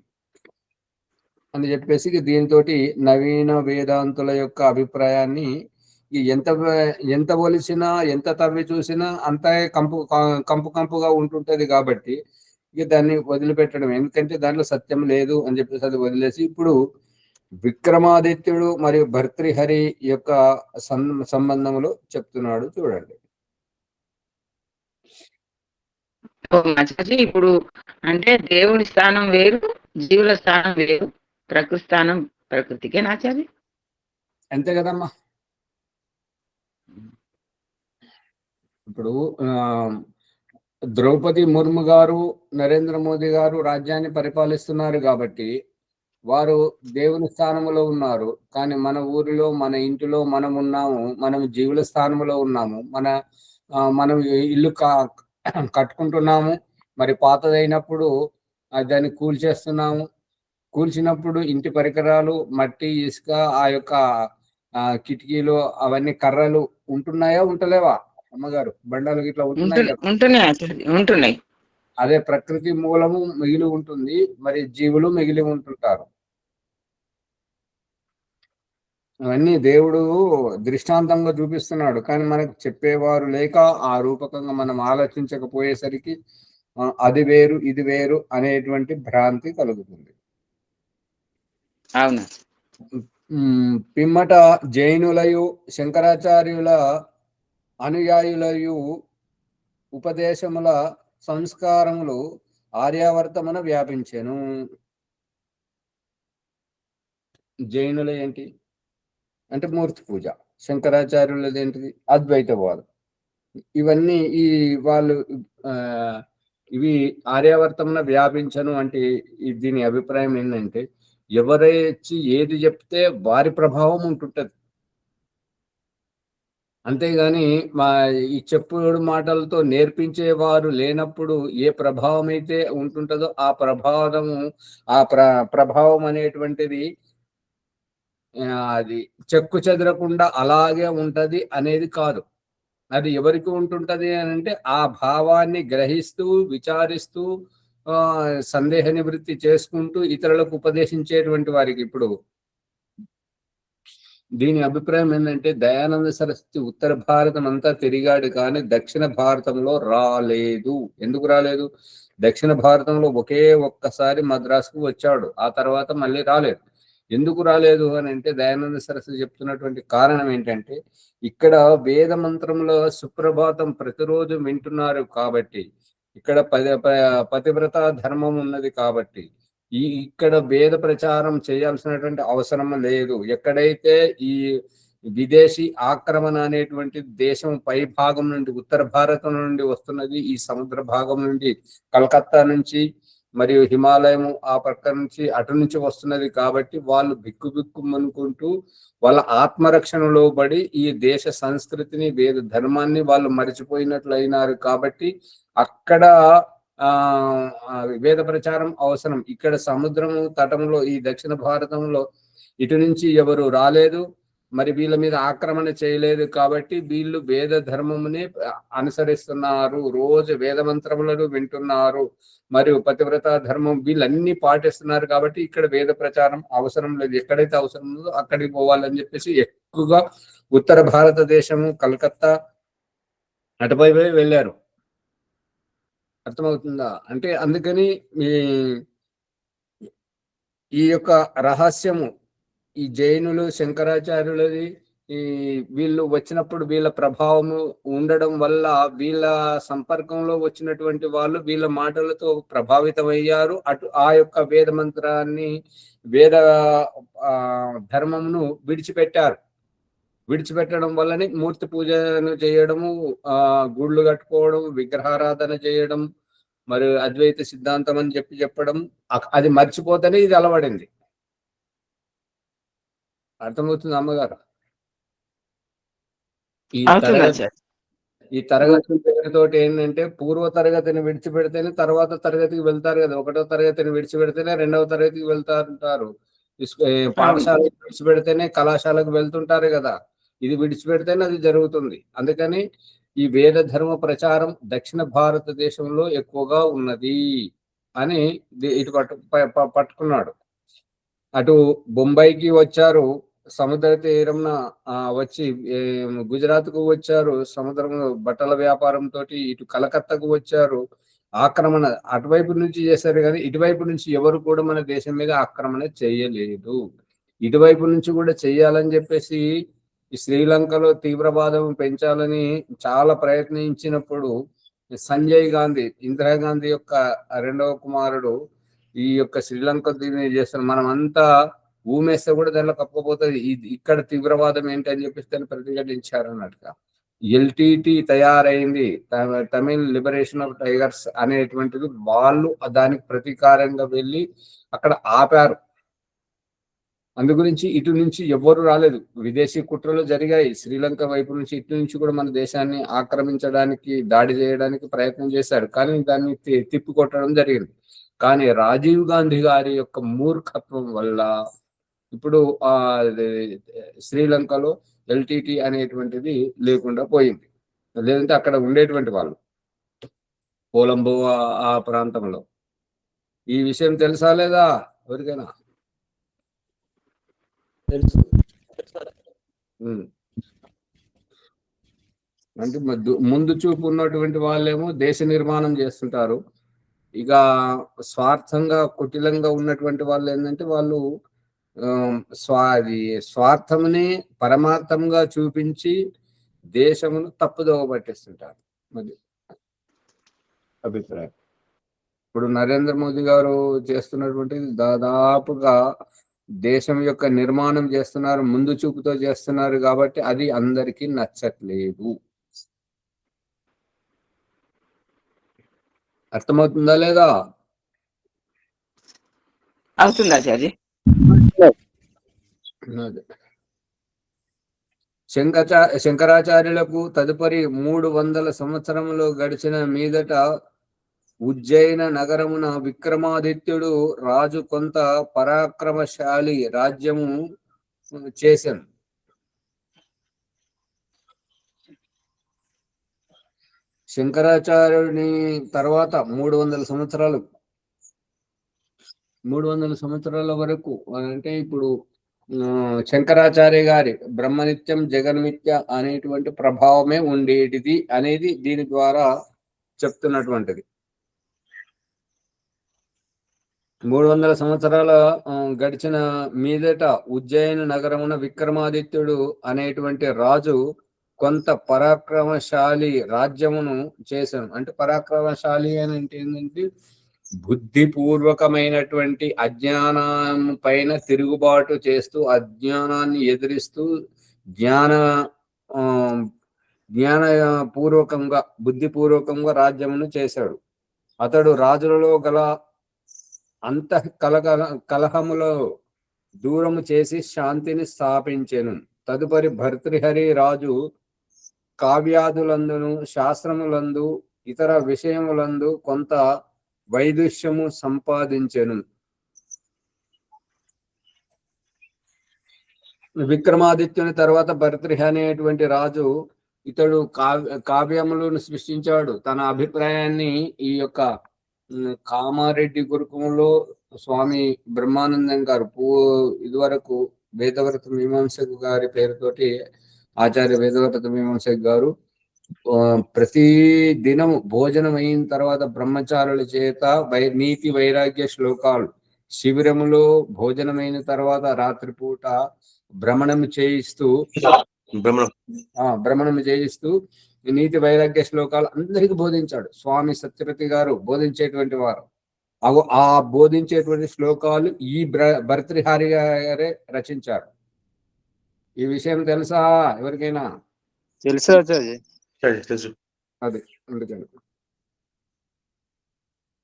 అని చెప్పేసి దీంతో నవీన వేదాంతుల యొక్క అభిప్రాయాన్ని ఎంత ఒలిసినా, ఎంత తవ్వి చూసినా అంతే కంపుగా ఉంటుంటది. కాబట్టి ఇక దాన్ని వదిలిపెట్టడం, ఎందుకంటే దాంట్లో సత్యం లేదు అని చెప్పేసి అది వదిలేసి ఇప్పుడు విక్రమాదిత్యుడు మరియు భర్తృహరి యొక్క సంబంధంలో చెప్తున్నాడు. చూడండి. ఇప్పుడు అంటే దేవుని స్థానం వేరు, జీవుల స్థానం వేరు, ప్రకృతి స్థానం ప్రకృతికే నాచారి. అంతే కదమ్మా. ఇప్పుడు ద్రౌపది ముర్ము గారు, నరేంద్ర మోదీ గారు రాజ్యాన్ని పరిపాలిస్తున్నారు కాబట్టి వారు దేవుని స్థానంలో ఉన్నారు. కానీ మన ఊరిలో, మన ఇంటిలో మనం ఉన్నాము, మనం జీవుల స్థానంలో ఉన్నాము. మనం ఇల్లు కట్టుకుంటున్నాము, మరి పాతదైనప్పుడు దాన్ని కూల్చేస్తున్నాము. కూల్చినప్పుడు ఇంటి పరికరాలు, మట్టి, ఇసుక, ఆ యొక్క కిటికీలు, అవన్నీ కర్రలు ఉంటున్నాయా ఉంటలేవా అమ్మగారు? బండలు ఇట్లా ఉంటున్నాయి. అదే ప్రకృతి మూలము మిగిలి ఉంటుంది, మరి జీవులు మిగిలి ఉంటుంటారు. అవన్నీ దేవుడు దృష్టాంతంగా చూపిస్తున్నాడు. కానీ మనకు చెప్పేవారు లేక ఆ రూపకంగా మనం ఆలోచించకపోయేసరికి అది వేరు ఇది వేరు అనేటువంటి భ్రాంతి కలుగుతుంది. అవును. పిమ్మట జైనులయు శంకరాచార్యుల అనుయాయులయు ఉపదేశముల సంస్కారములు ఆర్యావర్తమున వ్యాపించెను. జైనుల ఏంటి అంటే మూర్తి పూజ, శంకరాచార్యులది ఏంటిది అద్వైతవాదం. ఇవన్నీ ఈ వాళ్ళు ఆ ఇవి ఆర్యావర్తమున వ్యాపించను అంటే దీని అభిప్రాయం ఏంటంటే ఎవరైతే ఏది చెప్తే వారి ప్రభావం ఉంటుంటది. అంతేగాని మా ఈ చెప్పుడు మాటలతో నేర్పించేవారు లేనప్పుడు ఏ ప్రభావం అయితే ఉంటుంటుందో ఆ ప్రభావము ప్రభావం అనేటువంటిది అది చెక్కు చెదరకుండా అలాగే ఉంటది అనేది కాదు. అది ఎవరికి ఉంటుంటది అని అంటే ఆ భావాన్ని గ్రహిస్తూ విచారిస్తూ సందేహ నివృత్తి చేసుకుంటూ ఇతరులకు ఉపదేశించేటువంటి వారికి. ఇప్పుడు దీని అభిప్రాయం ఏంటంటే దయానంద సరస్వతి ఉత్తర భారతం అంతా తిరిగాడు కానీ దక్షిణ భారతంలో రాలేదు. ఎందుకు రాలేదు? దక్షిణ భారతంలో ఒక్కసారి మద్రాసుకు వచ్చాడు, ఆ తర్వాత మళ్ళీ రాలేదు. ఎందుకు రాలేదు అని అంటే దయానంద సరస్వతి చెప్తున్నటువంటి కారణం ఏంటంటే ఇక్కడ వేద మంత్రంలో సుప్రభాతం ప్రతిరోజు వింటున్నారు కాబట్టి, ఇక్కడ పతివ్రత ధర్మం ఉన్నది కాబట్టి ఇక్కడ వేద ప్రచారం చేయాల్సినటువంటి అవసరం లేదు. ఎక్కడైతే ఈ విదేశీ ఆక్రమణ అనేటువంటి దేశం పై భాగం నుండి ఉత్తర భారతం నుండి వస్తున్నది, ఈ సముద్ర భాగం నుండి కలకత్తా నుంచి మరియు హిమాలయం ఆ పక్క నుంచి అటు నుంచి వస్తున్నది కాబట్టి వాళ్ళు బిక్కుబిక్కుమనుకుంటూ వాళ్ళ ఆత్మరక్షణలో పడి ఈ దేశ సంస్కృతిని వేద ధర్మాన్ని వాళ్ళు మరిచిపోయినట్లయినారు కాబట్టి అక్కడ వేద ప్రచారం అవసరం. ఇక్కడ సముద్రము తటంలో ఈ దక్షిణ భారతంలో ఇటు నుంచి ఎవరు రాలేదు, మరి వీళ్ళ మీద ఆక్రమణ చేయలేదు కాబట్టి వీళ్ళు వేద ధర్మముని అనుసరిస్తున్నారు, రోజు వేద మంత్రములను వింటున్నారు, మరియు పతివ్రత ధర్మం వీళ్ళన్నీ పాటిస్తున్నారు కాబట్టి ఇక్కడ వేద ప్రచారం అవసరం లేదు. ఎక్కడైతే అవసరం ఉందో అక్కడికి పోవాలని చెప్పేసి ఎక్కువగా ఉత్తర భారతదేశము కలకత్తా అటుపై వెళ్ళారు. అర్థమవుతుందా? అంటే అందుకని ఈ యొక్క రహస్యము ఈ జైనులు శంకరాచార్యులది వీళ్ళు వచ్చినప్పుడు వీళ్ళ ప్రభావము ఉండడం వల్ల వీళ్ళ సంపర్కంలో వచ్చినటువంటి వాళ్ళు వీళ్ళ మాటలతో ప్రభావితమయ్యారు. అటు ఆ యొక్క వేద మంత్రాన్ని వేద ధర్మమును విడిచిపెట్టడం వల్లనే మూర్తి పూజను చేయడము, గుళ్ళు కట్టుకోవడం, విగ్రహారాధన చేయడం, మరి అద్వైత సిద్ధాంతం అని చెప్పడం, అది మర్చిపోతేనే ఇది అలవడింది. అర్థమవుతుంది అమ్మగారు? ఈ తరగతి పేరుతోటి ఏంటంటే పూర్వ తరగతిని విడిచిపెడితేనే తర్వాత తరగతికి వెళ్తారు కదా, ఒకటో తరగతిని విడిచిపెడితేనే రెండవ తరగతికి వెళ్తారు. పాఠశాలకు విడిచిపెడితేనే కళాశాలకు వెళ్తుంటారు కదా, ఇది విడిచిపెడితేనే అది జరుగుతుంది. అందుకని ఈ వేద ధర్మ ప్రచారం దక్షిణ భారతదేశంలో ఎక్కువగా ఉన్నది అని ఇటు పట్టుకున్నాడు. అటు బొంబాయికి వచ్చారు, సముద్ర తీరంన వచ్చి గుజరాత్ కు వచ్చారు, సముద్రం బట్టల వ్యాపారంతో ఇటు కలకత్తాకు వచ్చారు. ఆక్రమణ అటువైపు నుంచి చేశారు కానీ ఇటువైపు నుంచి ఎవరు కూడా మన దేశం మీద ఆక్రమణ చేయలేదు. ఇటువైపు నుంచి కూడా చెయ్యాలని చెప్పేసి ఈ శ్రీలంకలో తీవ్రవాదం పెంచాలని చాలా ప్రయత్నించినప్పుడు సంజయ్ గాంధీ, ఇందిరాగాంధీ యొక్క రెండవ కుమారుడు, ఈ యొక్క శ్రీలంక దీన్ని చేస్తారు, మనం అంతా ఊమేస్తే కూడా దానిలో కప్పకపోతుంది, ఇక్కడ తీవ్రవాదం ఏంటి అని చెప్పేసి దాన్ని ప్రతిఘటించారు అన్నట్టుగా. ఎల్టీటీ తయారైంది, తమిళ్ లిబరేషన్ ఆఫ్ టైగర్స్ అనేటువంటిది, వాళ్ళు దానికి ప్రతీకారంగా వెళ్ళి అక్కడ ఆపారు. అందు గురించి ఇటు నుంచి ఎవ్వరు రాలేదు. విదేశీ కుట్రలు జరిగాయి శ్రీలంక వైపు నుంచి, ఇటు నుంచి కూడా మన దేశాన్ని ఆక్రమించడానికి దాడి చేయడానికి ప్రయత్నం చేశారు, కానీ దాన్ని తిప్పికొట్టడం జరిగింది. కానీ రాజీవ్ గాంధీ గారి యొక్క మూర్ఖత్వం వల్ల ఇప్పుడు శ్రీలంకలో ఎల్టీటీ అనేటువంటిది లేకుండా పోయింది. లేదంటే అక్కడ ఉండేటువంటి వాళ్ళు కొలంబో ఆ ప్రాంతంలో. ఈ విషయం తెలుసా లేదా ఎవరికైనా? తెలుసు. అంటే ముందు చూపు ఉన్నటువంటి వాళ్ళేమో దేశ నిర్మాణం చేస్తుంటారు, ఇక స్వార్థంగా కుటిలంగా ఉన్నటువంటి వాళ్ళు ఏంటంటే వాళ్ళు స్వార్థముని పరమార్థంగా చూపించి దేశమును తప్పుదోవ పట్టిస్తుంటారు. మరి అభిప్రాయం ఇప్పుడు నరేంద్ర మోదీ గారు చేస్తున్నటువంటిది దాదాపుగా దేశం యొక్క నిర్మాణం చేస్తున్నారు, ముందు చూపుతో చేస్తున్నారు కాబట్టి అది అందరికీ నచ్చట్లేదు. అర్థమవుతుందా లేదా? అవుతుంది ఆచార్య. శంకరాచార్యులకు తదుపరి 300 సంవత్సరములు గడిచిన మీదట ఉజ్జయిన నగరమున విక్రమాదిత్యుడు రాజు కొంత పరాక్రమశాలి రాజ్యము చేశాను. శంకరాచార్యుని తర్వాత 300 సంవత్సరాల వరకు అంటే ఇప్పుడు శంకరాచార్య గారి బ్రహ్మనిత్యం జగన్మిత్య అనేటువంటి ప్రభావమే ఉండేటిది అనేది దీని ద్వారా చెప్తున్నటువంటిది. 300 సంవత్సరాల గడిచిన మీదట ఉజ్జయిని నగరమున విక్రమాదిత్యుడు అనేటువంటి రాజు కొంత పరాక్రమశాలి రాజ్యమును చేశాను. అంటే పరాక్రమశాలి అని అంటే ఏంటంటే బుద్ధిపూర్వకమైనటువంటి అజ్ఞానం పైన తిరుగుబాటు చేస్తూ అజ్ఞానాన్ని ఎదిరిస్తూ జ్ఞానపూర్వకంగా బుద్ధిపూర్వకంగా రాజ్యమును చేశాడు. అతడు రాజులలో గల కలహములో దూరము చేసి శాంతిని స్థాపించెను. తదుపరి భర్తృహరి రాజు కావ్యాదులందును శాస్త్రములందు ఇతర విషయములందు కొంత వైదుష్యము సంపాదించెను. విక్రమాదిత్యుని తర్వాత భర్తృహరి అనేటువంటి రాజు ఇతడు కావ్యములను సృష్టించాడు. తన అభిప్రాయాన్ని ఈ యొక్క కామారెడ్డి గురుకులంలో స్వామి బ్రహ్మానందం గారు ఇదివరకు వేదవ్రత మీమాంసకు గారి పేరుతోటి ఆచార్య వేదవ్రత మీమాంసకు గారు ప్రతి దినము భోజనం అయిన తర్వాత బ్రహ్మచారుల చేత నీతి వైరాగ్య శ్లోకాలు, శిబిరములో భోజనమైన తర్వాత రాత్రిపూట భ్రమణము చేయిస్తూ నీతి వైరాగ్య శ్లోకాలు అందరికి బోధించాడు. స్వామి సత్యవతి గారు బోధించేటువంటి వారు. ఆ బోధించేటువంటి శ్లోకాలు ఈ భర్తృహరి గారే రచించారు. ఈ విషయం తెలుసా ఎవరికైనా? తెలుసా? అది అందుకని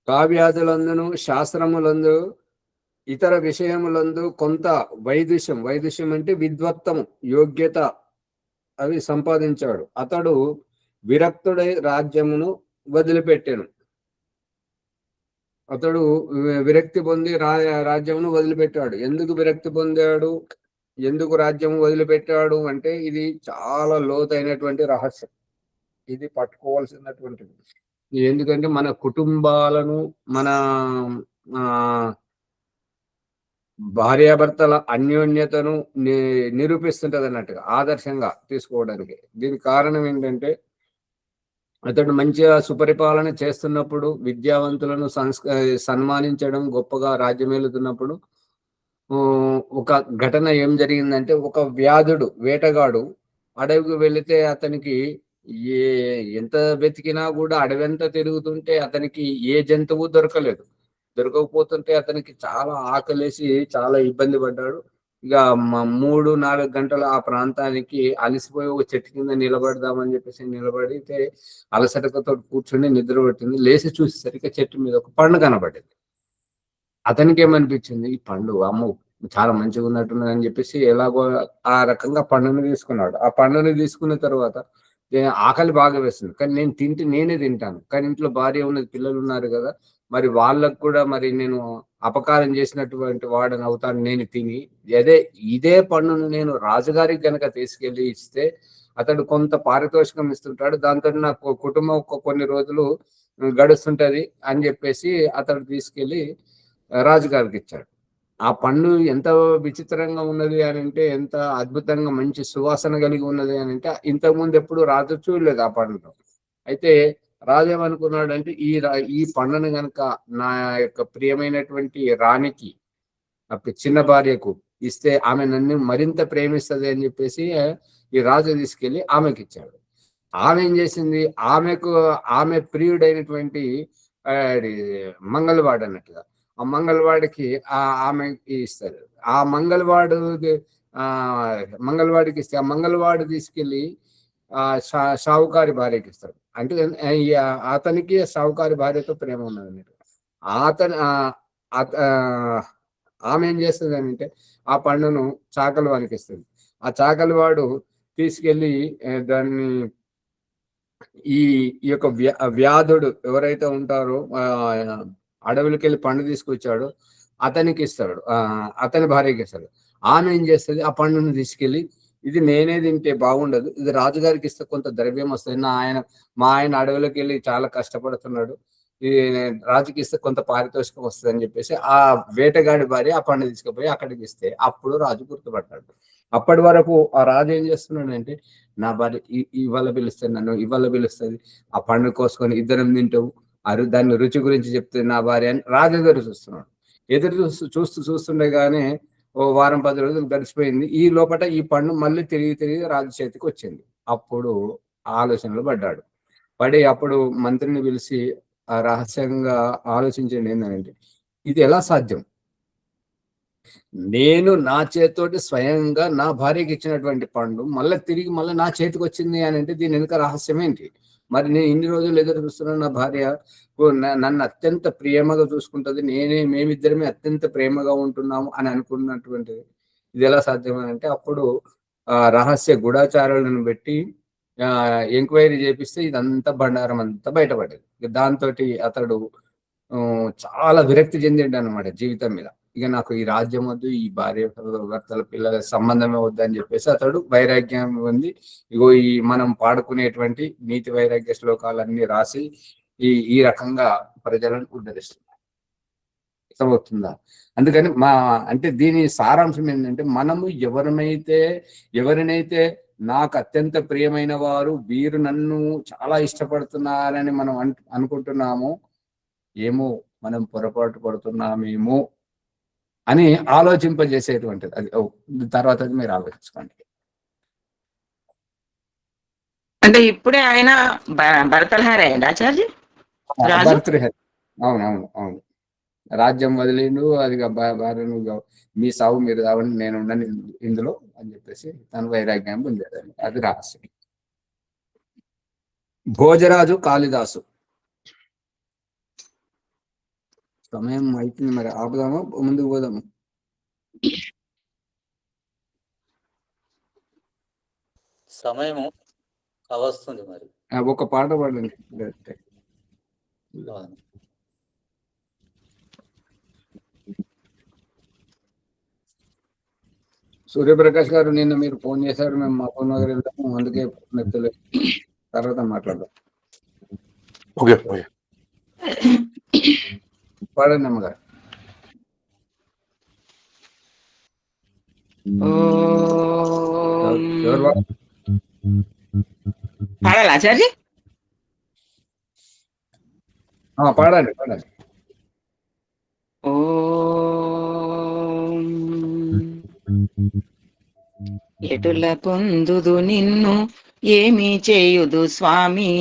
కావ్యాదులందును శాస్త్రములందు ఇతర విషయములందు కొంత వైదుష్యం అంటే విద్వత్తము, యోగ్యత అవి సంపాదించాడు. అతడు విరక్తుడై రాజ్యమును వదిలిపెట్టాను. అతడు విరక్తి పొంది రాజ్యమును వదిలిపెట్టాడు. ఎందుకు విరక్తి పొందాడు, ఎందుకు రాజ్యము వదిలిపెట్టాడు అంటే ఇది చాలా లోతైనటువంటి రహస్యం. ఇది పట్టుకోవాల్సినటువంటిది. ఎందుకంటే మన కుటుంబాలను, మన భార్యాభర్తల అన్యోన్యతను నిరూపిస్తుంటది అన్నట్టుగా, ఆదర్శంగా తీసుకోవడానికి. దీనికి కారణం ఏంటంటే అతడు మంచిగా సుపరిపాలన చేస్తున్నప్పుడు, విద్యావంతులను సన్మానించడం, గొప్పగా రాజ్యమేలుతున్నప్పుడు ఒక ఘటన ఏం జరిగిందంటే, ఒక వేటగాడు అడవికి వెళితే అతనికి ఎంత వెతికినా కూడా అడవంతా తిరుగుతుంటే అతనికి ఏ జంతువు దొరకకపోతుంటే అతనికి చాలా ఆకలేసి చాలా ఇబ్బంది పడ్డాడు. ఇక 3-4 గంటలు ఆ ప్రాంతానికి అలసిపోయి ఒక చెట్టు కింద నిలబడదామని చెప్పేసి నిలబడితే అలసటతో కూర్చొని నిద్ర పట్టింది. లేచి చూసేసరికి చెట్టు మీద ఒక పండు కనబడింది. అతనికి ఏమనిపించింది, ఈ పండు అమ్మ చాలా మంచిగా ఉన్నట్టున్నది అని చెప్పేసి ఎలాగో ఆ రకంగా పండుని తీసుకున్నాడు. ఆ పండుని తీసుకున్న తర్వాత ఆకలి బాగా వేస్తుంది, కానీ నేనే తింటాను, కానీ ఇంట్లో భార్య ఉన్నది, పిల్లలు ఉన్నారు కదా, మరి వాళ్ళకు కూడా మరి నేను అపకారం చేసినటువంటి వాడని అవుతాను నేను తిని. ఇదే పన్నును నేను రాజుగారికి గనక తీసుకెళ్లి ఇస్తే అతడు కొంత పారితోషికం ఇస్తుంటాడు, దాంతో నా కుటుంబం కొన్ని రోజులు గడుస్తుంటది అని చెప్పేసి అతడు తీసుకెళ్లి రాజుగారికి ఇచ్చాడు. ఆ పండు ఎంత విచిత్రంగా ఉన్నది అని అంటే, ఎంత అద్భుతంగా మంచి సువాసన కలిగి ఉన్నది అని అంటే, ఇంతకుముందు ఎప్పుడు రాజు చూడలేదు ఆ పండును. అయితే రాజు ఏమనుకున్నాడు అంటే, ఈ పండును గనక నా యొక్క ప్రియమైనటువంటి రాణికి, చిన్న భార్యకు ఇస్తే ఆమె నన్ను మరింత ప్రేమిస్తుంది అని చెప్పేసి ఈ రాజు తీసుకెళ్లి ఆమెకి ఇచ్చాడు. ఆమె ఏం చేసింది, ఆమె ప్రియుడైనటువంటి అది మంగళవాడు అన్నట్టుగా. ఆ మంగళవాడికి ఆమెకి ఇస్తారు. ఆ మంగళవాడు మంగళవాడికి ఇస్తే ఆ మంగళవాడు తీసుకెళ్ళి షావుకారి భార్యకి ఇస్తాడు. అంటే అతనికి షావుకారి భార్యతో ప్రేమ ఉన్నది అన్నట్టు. అతను ఆమె ఏం చేస్తుంది అంటే ఆ పండును చాకలి వానికి ఇస్తుంది. ఆ చాకలి వాడు తీసుకెళ్ళి దాన్ని ఈ యొక్క వ్యాధుడు ఎవరైతే ఉంటారో అడవులకి వెళ్ళి పండు తీసుకొచ్చాడో అతనికి ఇస్తాడు, అతని భార్యకి ఇస్తాడు. ఆమె ఏం చేస్తుంది, ఆ పండును తీసుకెళ్ళి ఇది నేనే తింటే బాగుండదు, ఇది రాజుగారికి ఇస్తే కొంత ద్రవ్యం వస్తుంది, మా ఆయన అడవులకి వెళ్ళి చాలా కష్టపడుతున్నాడు, ఇది రాజుకి ఇస్తే కొంత పారితోషికం వస్తుంది అని చెప్పేసి ఆ వేటగాడి భార్య ఆ పండు తీసుకుపోయి అక్కడికి ఇస్తే అప్పుడు రాజు గుర్తుపడ్డాడు. అప్పటి వరకు ఆ రాజు ఏం చేస్తున్నాడంటే నా భార్య ఇవాళ పిలుస్తుంది, నన్ను ఇవాళ పిలుస్తుంది, ఆ పండు కోసుకొని ఇద్దరం తింటావు, దాని రుచి గురించి చెప్తుంది నా భార్య అని రాజు ఎదురు చూస్తున్నాడు. ఎదురు చూస్తుండగానే ఓ వారం 10 రోజులు గడిచిపోయింది. ఈ లోపల ఈ పండు మళ్ళీ తిరిగి రాజు చేతికి వచ్చింది. అప్పుడు ఆలోచనలు పడ్డాడు. పడి అప్పుడు మంత్రిని పిలిచి రహస్యంగా ఆలోచించండి ఏంటంటే ఇది ఎలా సాధ్యం, నేను నా చేతితోటి స్వయంగా నా భార్యకి ఇచ్చినటువంటి పండు తిరిగి నా చేతికి వచ్చింది అని అంటే దీని వెనుక రహస్యం ఏంటి? మరి నేను ఇన్ని రోజులు ఎదురు చూస్తున్నాను, నా భార్య నన్ను అత్యంత ప్రేమగా చూసుకుంటుంది, మేమిద్దరమే అత్యంత ప్రేమగా ఉంటున్నాము అని అనుకున్నటువంటిది ఇది ఎలా సాధ్యం అని అంటే అప్పుడు రహస్య గూఢాచారులను పెట్టి ఎంక్వైరీ చేపిస్తే ఇదంతా బండారం అంతా బయటపడ్డది. దాంతో అతడు చాలా విరక్తి చెందిండు అనమాట జీవితం మీద. ఇక నాకు ఈ రాజ్యం వద్దు, ఈ భార్య భర్తల పిల్లల సంబంధమే వద్దు అని చెప్పేసి అతడు వైరాగ్యం ఉంది. ఇగో ఈ మనం పాడుకునేటువంటి నీతి వైరాగ్య శ్లోకాలన్నీ రాసి ఈ రకంగా ప్రజలను ఉద్ధరిస్తున్నారు. అర్థమవుతుందా? అందుకని అంటే దీని సారాంశం ఏంటంటే మనము ఎవరినైతే నాకు అత్యంత ప్రియమైన వారు వీరు నన్ను చాలా ఇష్టపడుతున్నారని మనం అనుకుంటున్నామో ఏమో మనం పొరపాటు పడుతున్నామేమో అని ఆలోచింపజేసేటువంటిది. అది తర్వాత మీరు ఆలోచించుకోండి. అంటే ఇప్పుడే ఆయన భరతలహారయ్యండి ఆచార్య భర్తృహరి. అవును రాజ్యం వదిలిండు, అది భార్యను మీ సాగు మీరు కావండి, నేను ఉండను ఇందులో అని చెప్పేసి తను వైరాగ్యం పొందాడు. అది రహస్యం. భోజరాజు కాళిదాసు. సమయం అయిపోయింది, మరి ఆపుదామా ముందుకు పోదాము? సమయము అవస్తుంది. మరి ఒక పాట పాడండి. సూర్యప్రకాష్ గారు నిన్న మీరు ఫోన్ చేశారు, మేము మా ఫోన్ దగ్గర వెళ్తాము, అందుకే మెత్తలేదు. తర్వాత మాట్లాడదాం. పాడండి అమ్మగారు. పాడాలి ఆచార్య? పాడండి. ఎటుల పొందుదు నిన్ను ఏమి చేయుదు స్వామి,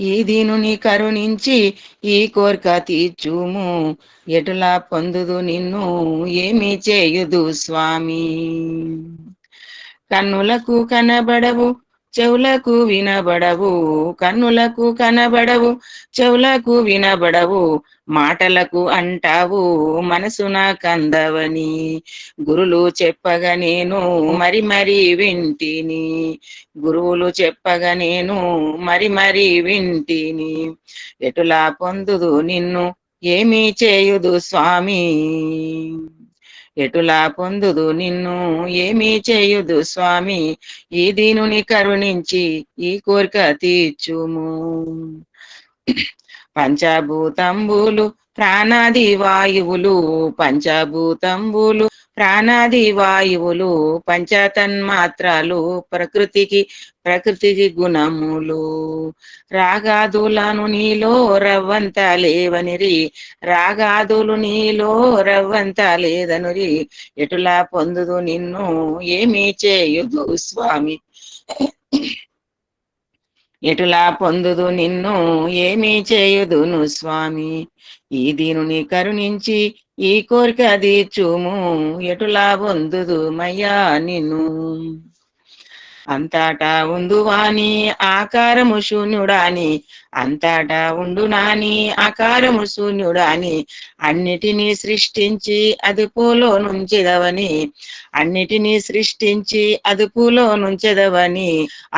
ఈ దీనుని కరుణించి ఈ కోరిక తీర్చుము, ఎటుల పొందుదు నిన్ను ఏమి చేయుదు స్వామి. కన్నులకు కనబడవు చెవులకు వినబడవు, కన్నులకు కనబడవు చెవులకు వినబడవు, మాటలకు అంటావు మనసున కందవని, గురులు చెప్పగా నేను మరి వింటిని, గురువులు చెప్పగా నేను మరి వింటిని, ఎటులా పొందుదు నిన్ను ఏమి చేయుదు స్వామి, ఎటులా పొందుదు నిన్ను ఏమి చేయుదు స్వామి, ఈ దీనుని కరుణించి ఈ కోరిక తీర్చుము. పంచభూతంబులు ప్రాణాది వాయువులు, పంచభూతంబులు ప్రాణాది వాయువులు, పంచతన్మాత్రాలు ప్రకృతికి గుణములు, రాగాదులను నీలో రవ్వంత లేవనిరి, రాగాదులు నీలో రవ్వంత లేదనురి, ఎటులా పొందుదు నిన్ను ఏమి చేయుదు స్వామి, ఎటులా పొందుదు నిన్ను ఏమీ చేయుదును స్వామి ఈ దీనుని కరుణించి ఈ కోరిక తీర్చుము ఎటులా పొందుదు మయ్యా నిన్ను అంతటా ఉండువాని ఆకారము శూన్యుడాని అంతటా ఉండు నాని ఆకారము శూన్యుడాని అన్నిటినీ సృష్టించి అదుపులో నుంచెదవని అన్నిటినీ సృష్టించి అదుపులో నుంచెదవని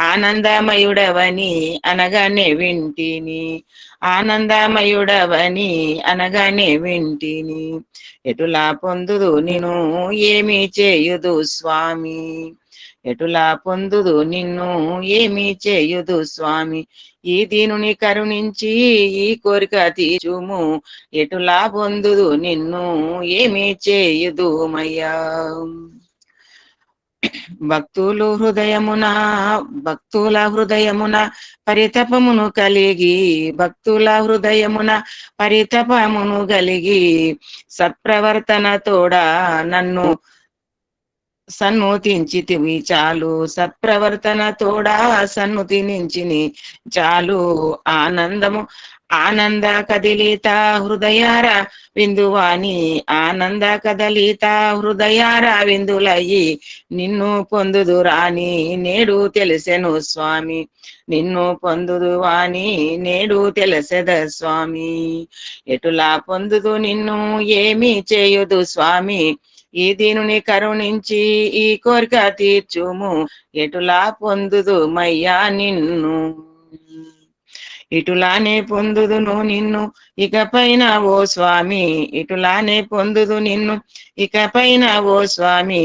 ఆనందమయుడవని అనగానే వింటిని ఆనందమయుడవని అనగానే వింటిని ఎటులా పొందుదు నేను ఏమి చేయుదు స్వామి ఎటులా పొందుదు నిన్ను ఏమి చేయుదు స్వామి ఈ దీనుని కరుణించి ఈ కోరిక తీర్చుము ఎటులా పొందుదు నిన్ను ఏమి చేయుదు మయ్యా భక్తుల హృదయమున పరితపమును కలిగి భక్తుల హృదయమున పరితపమును కలిగి సత్ప్రవర్తన తోడా నన్ను సన్నుతించితివి చాలు సత్ప్రవర్తన తోడా సన్నుతినించిని చాలు ఆనంద కదిలిత హృదయార విందువాని ఆనంద కదలిత హృదయార విందులయ్యి నిన్ను పొందుదురాని నేడు తెలిసెను స్వామి నిన్ను పొందుదువాని నేడు తెలిసెద స్వామి ఎటులా పొందుదు నిన్ను ఏమి చేయుదు స్వామి ఈ దీనుని కరుణించి ఈ కోరిక తీర్చుము ఎటులా పొందుదు మయ్యా నిన్ను ఇటులానే పొందుదును నిన్ను ఇకపైన ఓ స్వామి ఇటులానే పొందుదు నిన్ను ఇకపైన ఓ స్వామి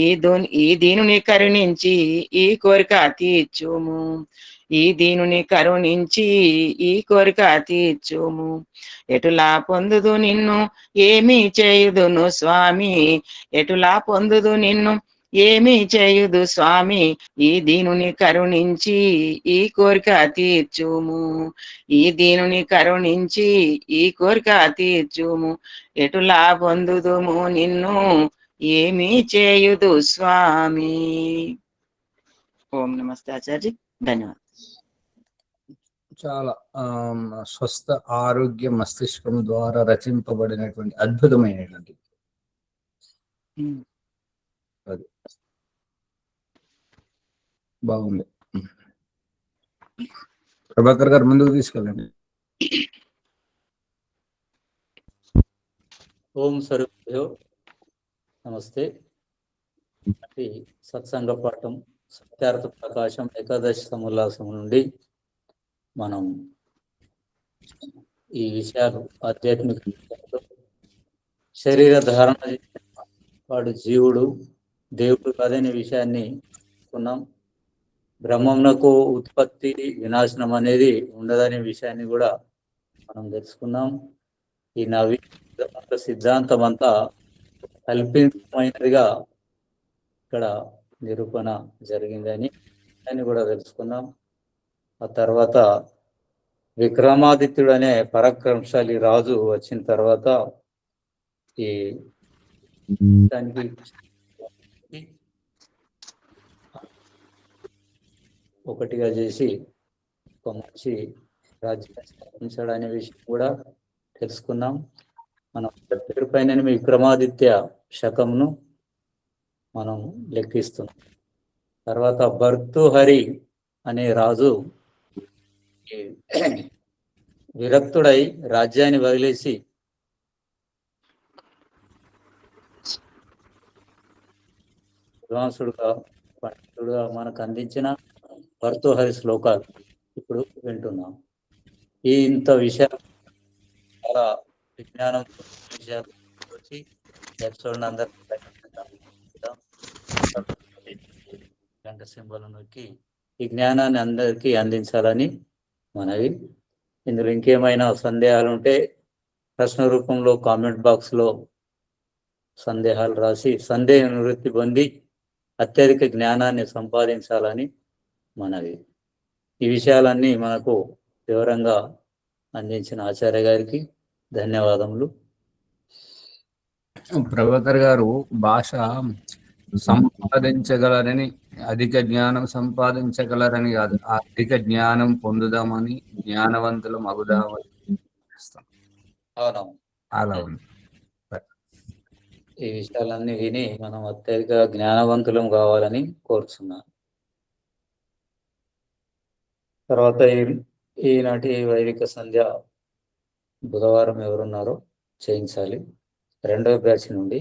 ఈ దీనుని కరుణించి ఈ కోరిక తీర్చుము ఈ దీనుని కరుణించి ఈ కోరిక తీర్చుము ఎటులా పొందుదు నిన్ను ఏమి చేయుదును స్వామి ఎటులా పొందుదు నిన్ను ఏమి చేయుదు స్వామి ఈ దీనుని కరుణించి ఈ కోరిక తీర్చుము ఈ దీనుని కరుణించి ఈ కోరిక తీర్చుము ఎటులా పొందుదుము నిన్ను ఏమి చేయుదు స్వామి. ఓం నమస్తే ఆచార్య, ధన్యవాదాలు. చాలా స్వస్థ ఆరోగ్య మస్తిష్కం ద్వారా రచింపబడినటువంటి అద్భుతమైనటువంటి అది బాగుంది. ప్రభాకర్ గారు ముందుకు తీసుకెళ్ళండి. ఓం సర్వేభ్యో నమస్తే. సత్సంగ పాఠం సత్యార్థ ప్రకాశం ఏకాదశి సముల్లాసం నుండి మనం ఈ విషయాలు ఆధ్యాత్మిక విషయాలు శరీర ధారణ వాడు జీవుడు దేవుడు కాదనే విషయాన్ని కొన్నాం. బ్రహ్మమునకు ఉత్పత్తి వినాశనం అనేది ఉండదనే విషయాన్ని కూడా మనం తెలుసుకున్నాం. ఈ నవీన సిద్ధాంతం అంతా కల్పితమైనదిగా ఇక్కడ నిరూపణ జరిగిందని అని కూడా తెలుసుకున్నాం. ఆ తర్వాత విక్రమాదిత్యుడు అనే పరాక్రమశాలి రాజు వచ్చిన తర్వాత ఈ దానికి ఒకటిగా చేసి ఒక మంచి రాజ్యాన్ని స్థాపించాడు అనే విషయం కూడా తెలుసుకున్నాం. మనం పేరు పైన విక్రమాదిత్య శకంను మనం లెక్కిస్తున్నాం. తర్వాత భర్తృహరి అనే రాజు విరక్తుడై రాజ్యాన్ని వదిలేసి విద్వాంసుడుగా పండితుడుగా మనకు అందించిన భర్తృహరి శ్లోకాలు ఇప్పుడు వింటున్నాం. ఇంత విషయాలు చాలా విజ్ఞానం విషయాలు వచ్చి ఎపిసోడ్ అందరూ గంట సింబల్ నొక్కి ఈ జ్ఞానాన్ని అందరికీ అందించాలని మనవి. ఇందులో ఇంకేమైనా సందేహాలు ఉంటే ప్రశ్న రూపంలో కామెంట్ బాక్స్లో సందేహాలు రాసి సందేహ నివృత్తి పొంది అత్యధిక జ్ఞానాన్ని సంపాదించాలని మనవి. ఈ విషయాలన్నీ మనకు వివరంగా అందించిన ఆచార్య గారికి ధన్యవాదములు. ప్రభాకర్ గారు భాష సంపాదించగలరని అధిక జ్ఞానం సంపాదించగలరని కాదు, ఆ అధిక జ్ఞానం పొందుదామని జ్ఞానవంతులు మగుదామని అవునవును. అలా ఉంది. ఈ విషయాలన్నీ విని మనం అత్యధిక జ్ఞానవంతులం కావాలని కోరుచున్నాను. తర్వాత ఈనాటి వైదిక సంధ్య బుధవారం ఎవరున్నారో చేయించాలి. 2వ బ్యాచ్ నుండి.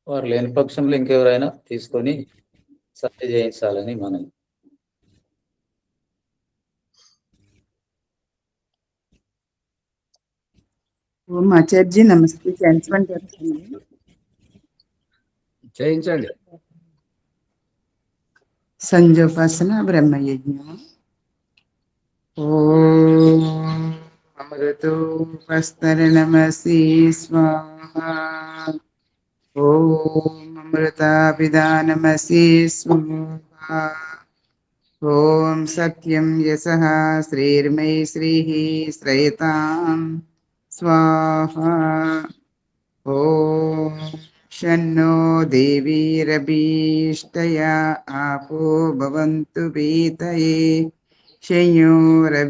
వారు లేని పక్షంలో ఇంకెవరైనా తీసుకొని సంధ్య చేయించాలని మనం. ఓం ఆచార్య నమస్తే. చేయించమని చెప్తుంది. చేయించండి. సంజోపాసన బ్రహ్మయజ్ఞం. ఓం అమృతోపస్తరణమసి స్వాహా. ఓం అమృతాపిదానమసి స్వాహా. ఓం సత్యం యశః శ్రీర్మై శ్రీః శ్రయతాం స్వాహా. ఓం షన్నో దేవీరభీష్టయా ఆపో భవంతు పీతయే శయోరవిస్రవంతు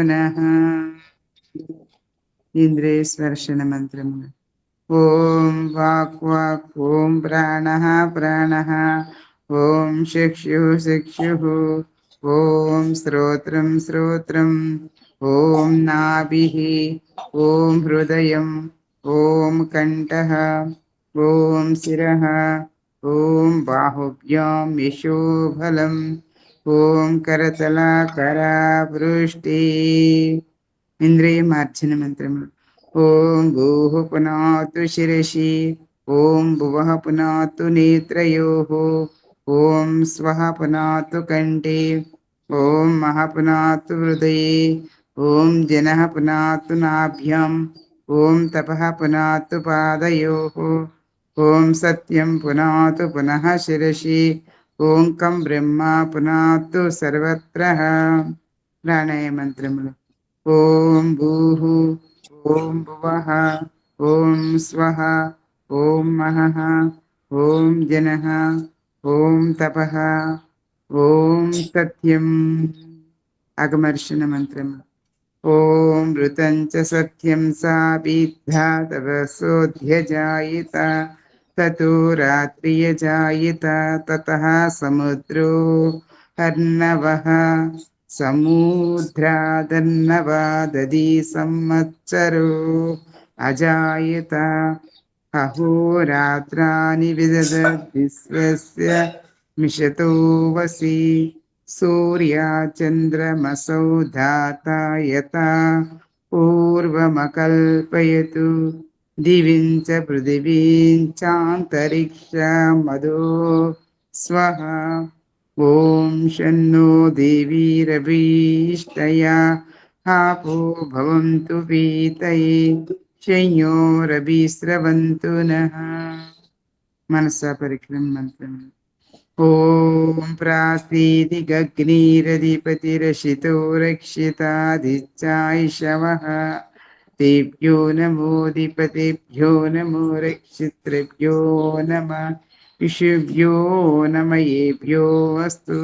నః. ఇంద్రేశ్వర్షణ మంత్రము. ఓం వాక్ వాక్ ఓం ప్రాణః ప్రాణః ఓం చక్షుః చక్షుః ఓం శ్రోత్రం శ్రోత్రం ఓం నాభిః ఓం హృదయం ఓం కంఠః ఓం శిరః ఓం బాహుభ్యాం యశోబలం ఓం కరతలాకరావృష్టి. ఇంద్రియమార్జన మంత్రములు. ఓం భూః పునాతు శిరసి ఓం భువః పునాతు నేత్రయోః ఓం స్వః పునాతు కంఠే ఓం మహః పునాతు హృదయే ఓం జనః పునాతు నాభ్యాం ఓం తపః పునాతు పాదయోః ఓం సత్యం పునాతు పునః శిరసి ఓం కం బ్రహ్మ పునాతు సర్వత్ర. ప్రాణాయ మంత్రములు. ఓం భూః ఓం భువః ఓం స్వః ఓం మహః ఓం జనః ఓం తపః ఓం సత్యం. అగమర్షణ మంత్రము. ఓం ఋతం చ సత్యం సాభిద్ధా తపసోధ్యజాయిత తతో రాత్రియజాయిత తతః సముద్రో అర్ణవః సముద్రాదర్ణవాదది సంవత్సరో అజాయత అహోరాత్రాని విదదద్ విశ్వస్య మిషతో వసి సూర్యాచంద్రమసౌ ధాతా యథా పూర్వమకల్పయతు దివిం చ పృథివీం చాంతరిక్షమదో స్వః. ఓం షన్నో దేవీరభీష్టయా ఆపో భవంతు పీతయే శయోరవిస్రవంతు నః. మనసా పరిక్రమ మంత్రం. ఓం ప్రాసీదిగగ్నిరధిపతిరషితో రక్షితాదిశ్చాయిషవః తేభ్యో నమోధిపతిభ్యో నమో రక్షితృభ్యో నమః ఇషుభ్యో నమయేభ్యో అస్తు.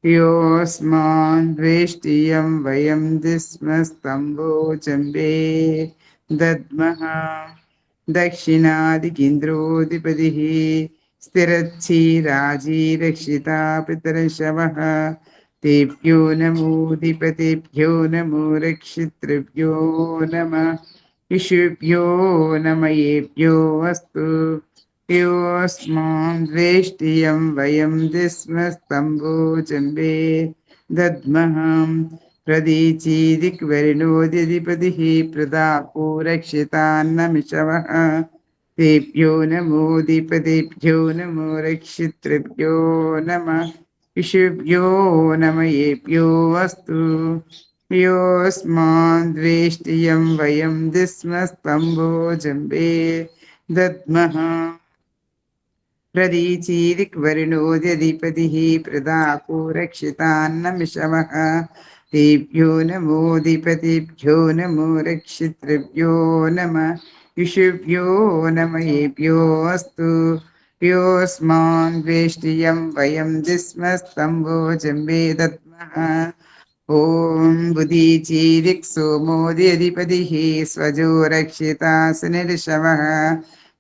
యోస్మాన్ ద్వేష్టియం వయం దిస్మస్తంభోచంబే దద్మః. దక్షిణాదిగింద్రోధిపతిః స్థిరచ్చీరాజీరక్షితా పితరశవః తేభ్యో నమోధిపతిభ్యో నమో రక్షితృభ్యో నమః ఇషుభ్యో నమయేభ్యో అస్తు. యోస్మాన్ ద్వేష్టియం వయం దిస్మస్తంభోచంబే దద్మః. ప్రదీచీదిక్వరిణోధిపతిః ప్రదాపో రక్షితాన్నమిషవః తేభ్యో నమోధిపతిభ్యో నమో రక్షితృభ్యో నమః ఇషుభ్యో నమయేభ్యో అస్తు. యోస్మాన్ ద్వేష్టియం వయం దిస్మస్తంభోజంబే దద్మః. ప్రదీచీదిక్వరిణోధిపతిః ప్రదాపో రక్షితాన్నమిషవః తేభ్యో నమోధిపతిభ్యో నమో రక్షితృభ్యో నమః इषुभ्यो नमयेभ्योऽस्तु योऽस्मान् वेष्टियं वयं जिस्मस्तम्भोजम्बे दद्मः ॐ बुधीचीदिक्सु मोदिधिपतिः स्वजो रक्षितासनिर्षवः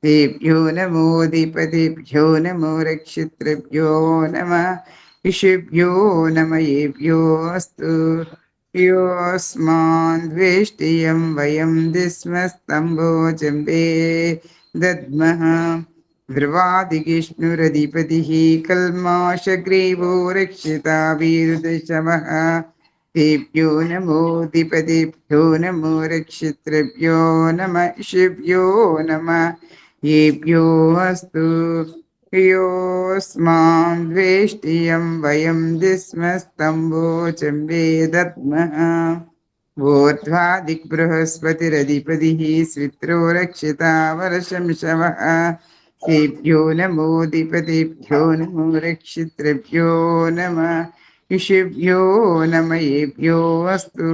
तेभ्यो नमोऽधिपतिभ्यो नमो रक्षितृभ्यो नमः इषुभ्यो नमयेभ्योऽस्तु योऽस्मान् द्वेष्टियं वयं दिस्मस्तम्भोजम्बे दद्मः ध्रुवादिविष्णुरधिपतिः कल्माशग्रीवो रक्षिता वीरुदशमः तेभ्यो नमोऽधिपतिभ्यो नमो रक्षितृभ्यो नमः इषुभ्यो नमः येभ्यो अस्तु योऽस्मान् द्वेष्टियं वयं दिस्मस्तम्भोजम्बे दद्मः ऊर्ध्वादिक्बृहस्पतिरधिपतिः स्वित्रो रक्षिता वर्षमिषवः तेभ्यो नमोऽधिपतिभ्यो नमो रक्षितृभ्यो नमः इषुभ्यो नमयेभ्यो अस्तु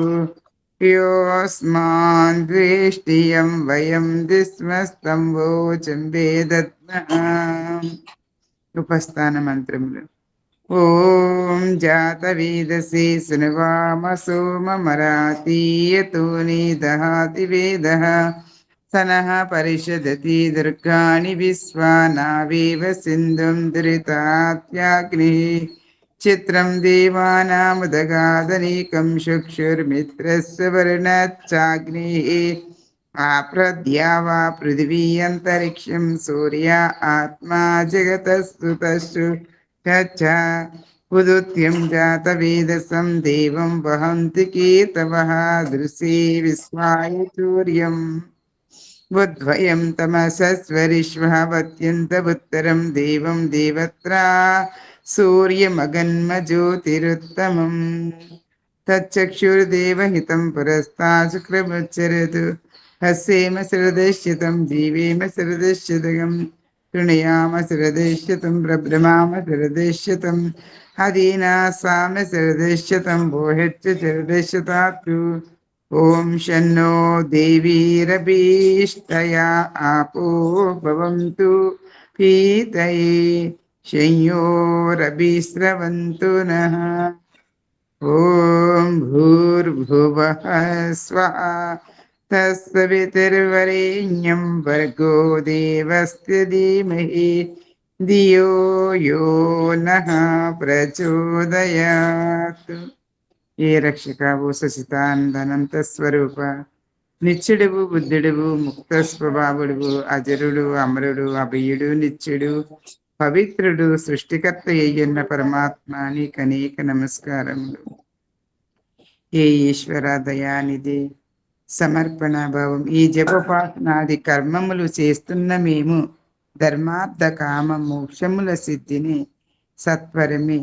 योऽस्मान् द्वेष्टियं वयं दिस्मस्तम्भोजम्बे दद्मः उपस्थान मंत्रमुలు ఓం జాతవేదసే సునవామ సోమమరాతీయతోని దహాతి వేదః సనః పరిషదతి దుర్గాణి విశ్వా నావేవ సింధుం దురితాత్యాగ్ని చిత్రం దేవానాముదగాదనీకం చక్షుర్మిత్రస్య వర్ణచ్చాగ్నేః ఆప్రద్యావా పృథివీ అంతరిక్షం సూర్య ఆత్మా జగతస్తుతస్సు చ ఉదుత్యం జాతవేదసం దేవం వహంతి కేతవః దృశే విశ్వాయ సూర్యం బుద్వయం తమసస్వరిష్వహవత్యంతముత్తరం దేవం దేవత్రా సూర్యమగన్మజ్యోతిరుత్తమం తచ్చక్షుర్దేవహితం పురస్తాత్ శుక్రముచ్చరతు హస్యేమ శరదశ్యతం జీవేమ శరదశ్యతగం శృణుయామ శరదశ్యతం బ్రభ్రమామ శరదశ్యతం హదీనాసామ శరదశ్యతం భోహెచ్చ శరదశ్యతాత్తు ఓం షన్నో దేవీరభీష్టయా ఆపో భవంతు పీతయే శంయోరభిస్రవంతు నః ఓం భూర్భువః స్వః తత్సవితుర్వరేణ్యం భర్గో దేవస్య ధీమహి ధియో యో నః ప్రచోదయాత్. ఏ రక్షకావు సచితానందనంత స్వరూప నిత్యుడువు బుద్ధుడువు ముక్త స్వభావుడువు అజరుడు అమరుడు అభయుడు నిత్యుడు పవిత్రుడు సృష్టికర్త అయ్యున్న పరమాత్మ నీకు అనేక నమస్కారములు. ఏ ఈశ్వర దయానిధి సమర్పణ భావం ఈ జపపాసనాది కర్మములు చేస్తున్న మేము ధర్మార్థ కామ మోక్షముల సిద్ధిని సత్వరమే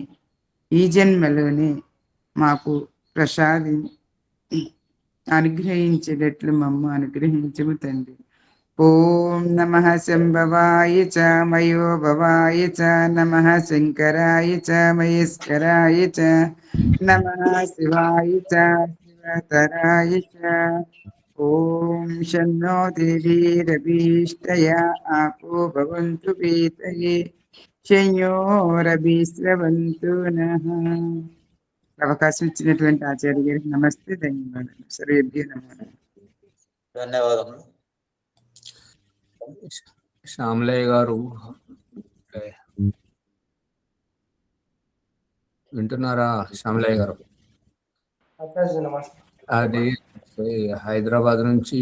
ఈ జన్మలోనే మాకు ప్రసాది అనుగ్రహించేటట్లు మమ్ము అనుగ్రహించము తండ్రి. ఓం నమః శంభవాయ చ మయో భవాయ చ నమః శంకరాయ చ మహేశ్వరాయ చ నమః శివాయ చ శివతరాయ చ. ఓం షన్నో దేవీరభీష్టయా ఆపో భవంతు పీతయే శంయోరభిస్రవంతు నః. అవకాశం ఇచ్చినటువంటి ఆచార్య గారికి నమస్తే, ధన్యవాదాలు. సర్వేభ్యో నమః. ధన్యవాదములు. శ్యామలయ్య గారు వింటున్నారా? శ్యామలయ్య గారు, అది హైదరాబాద్ నుంచి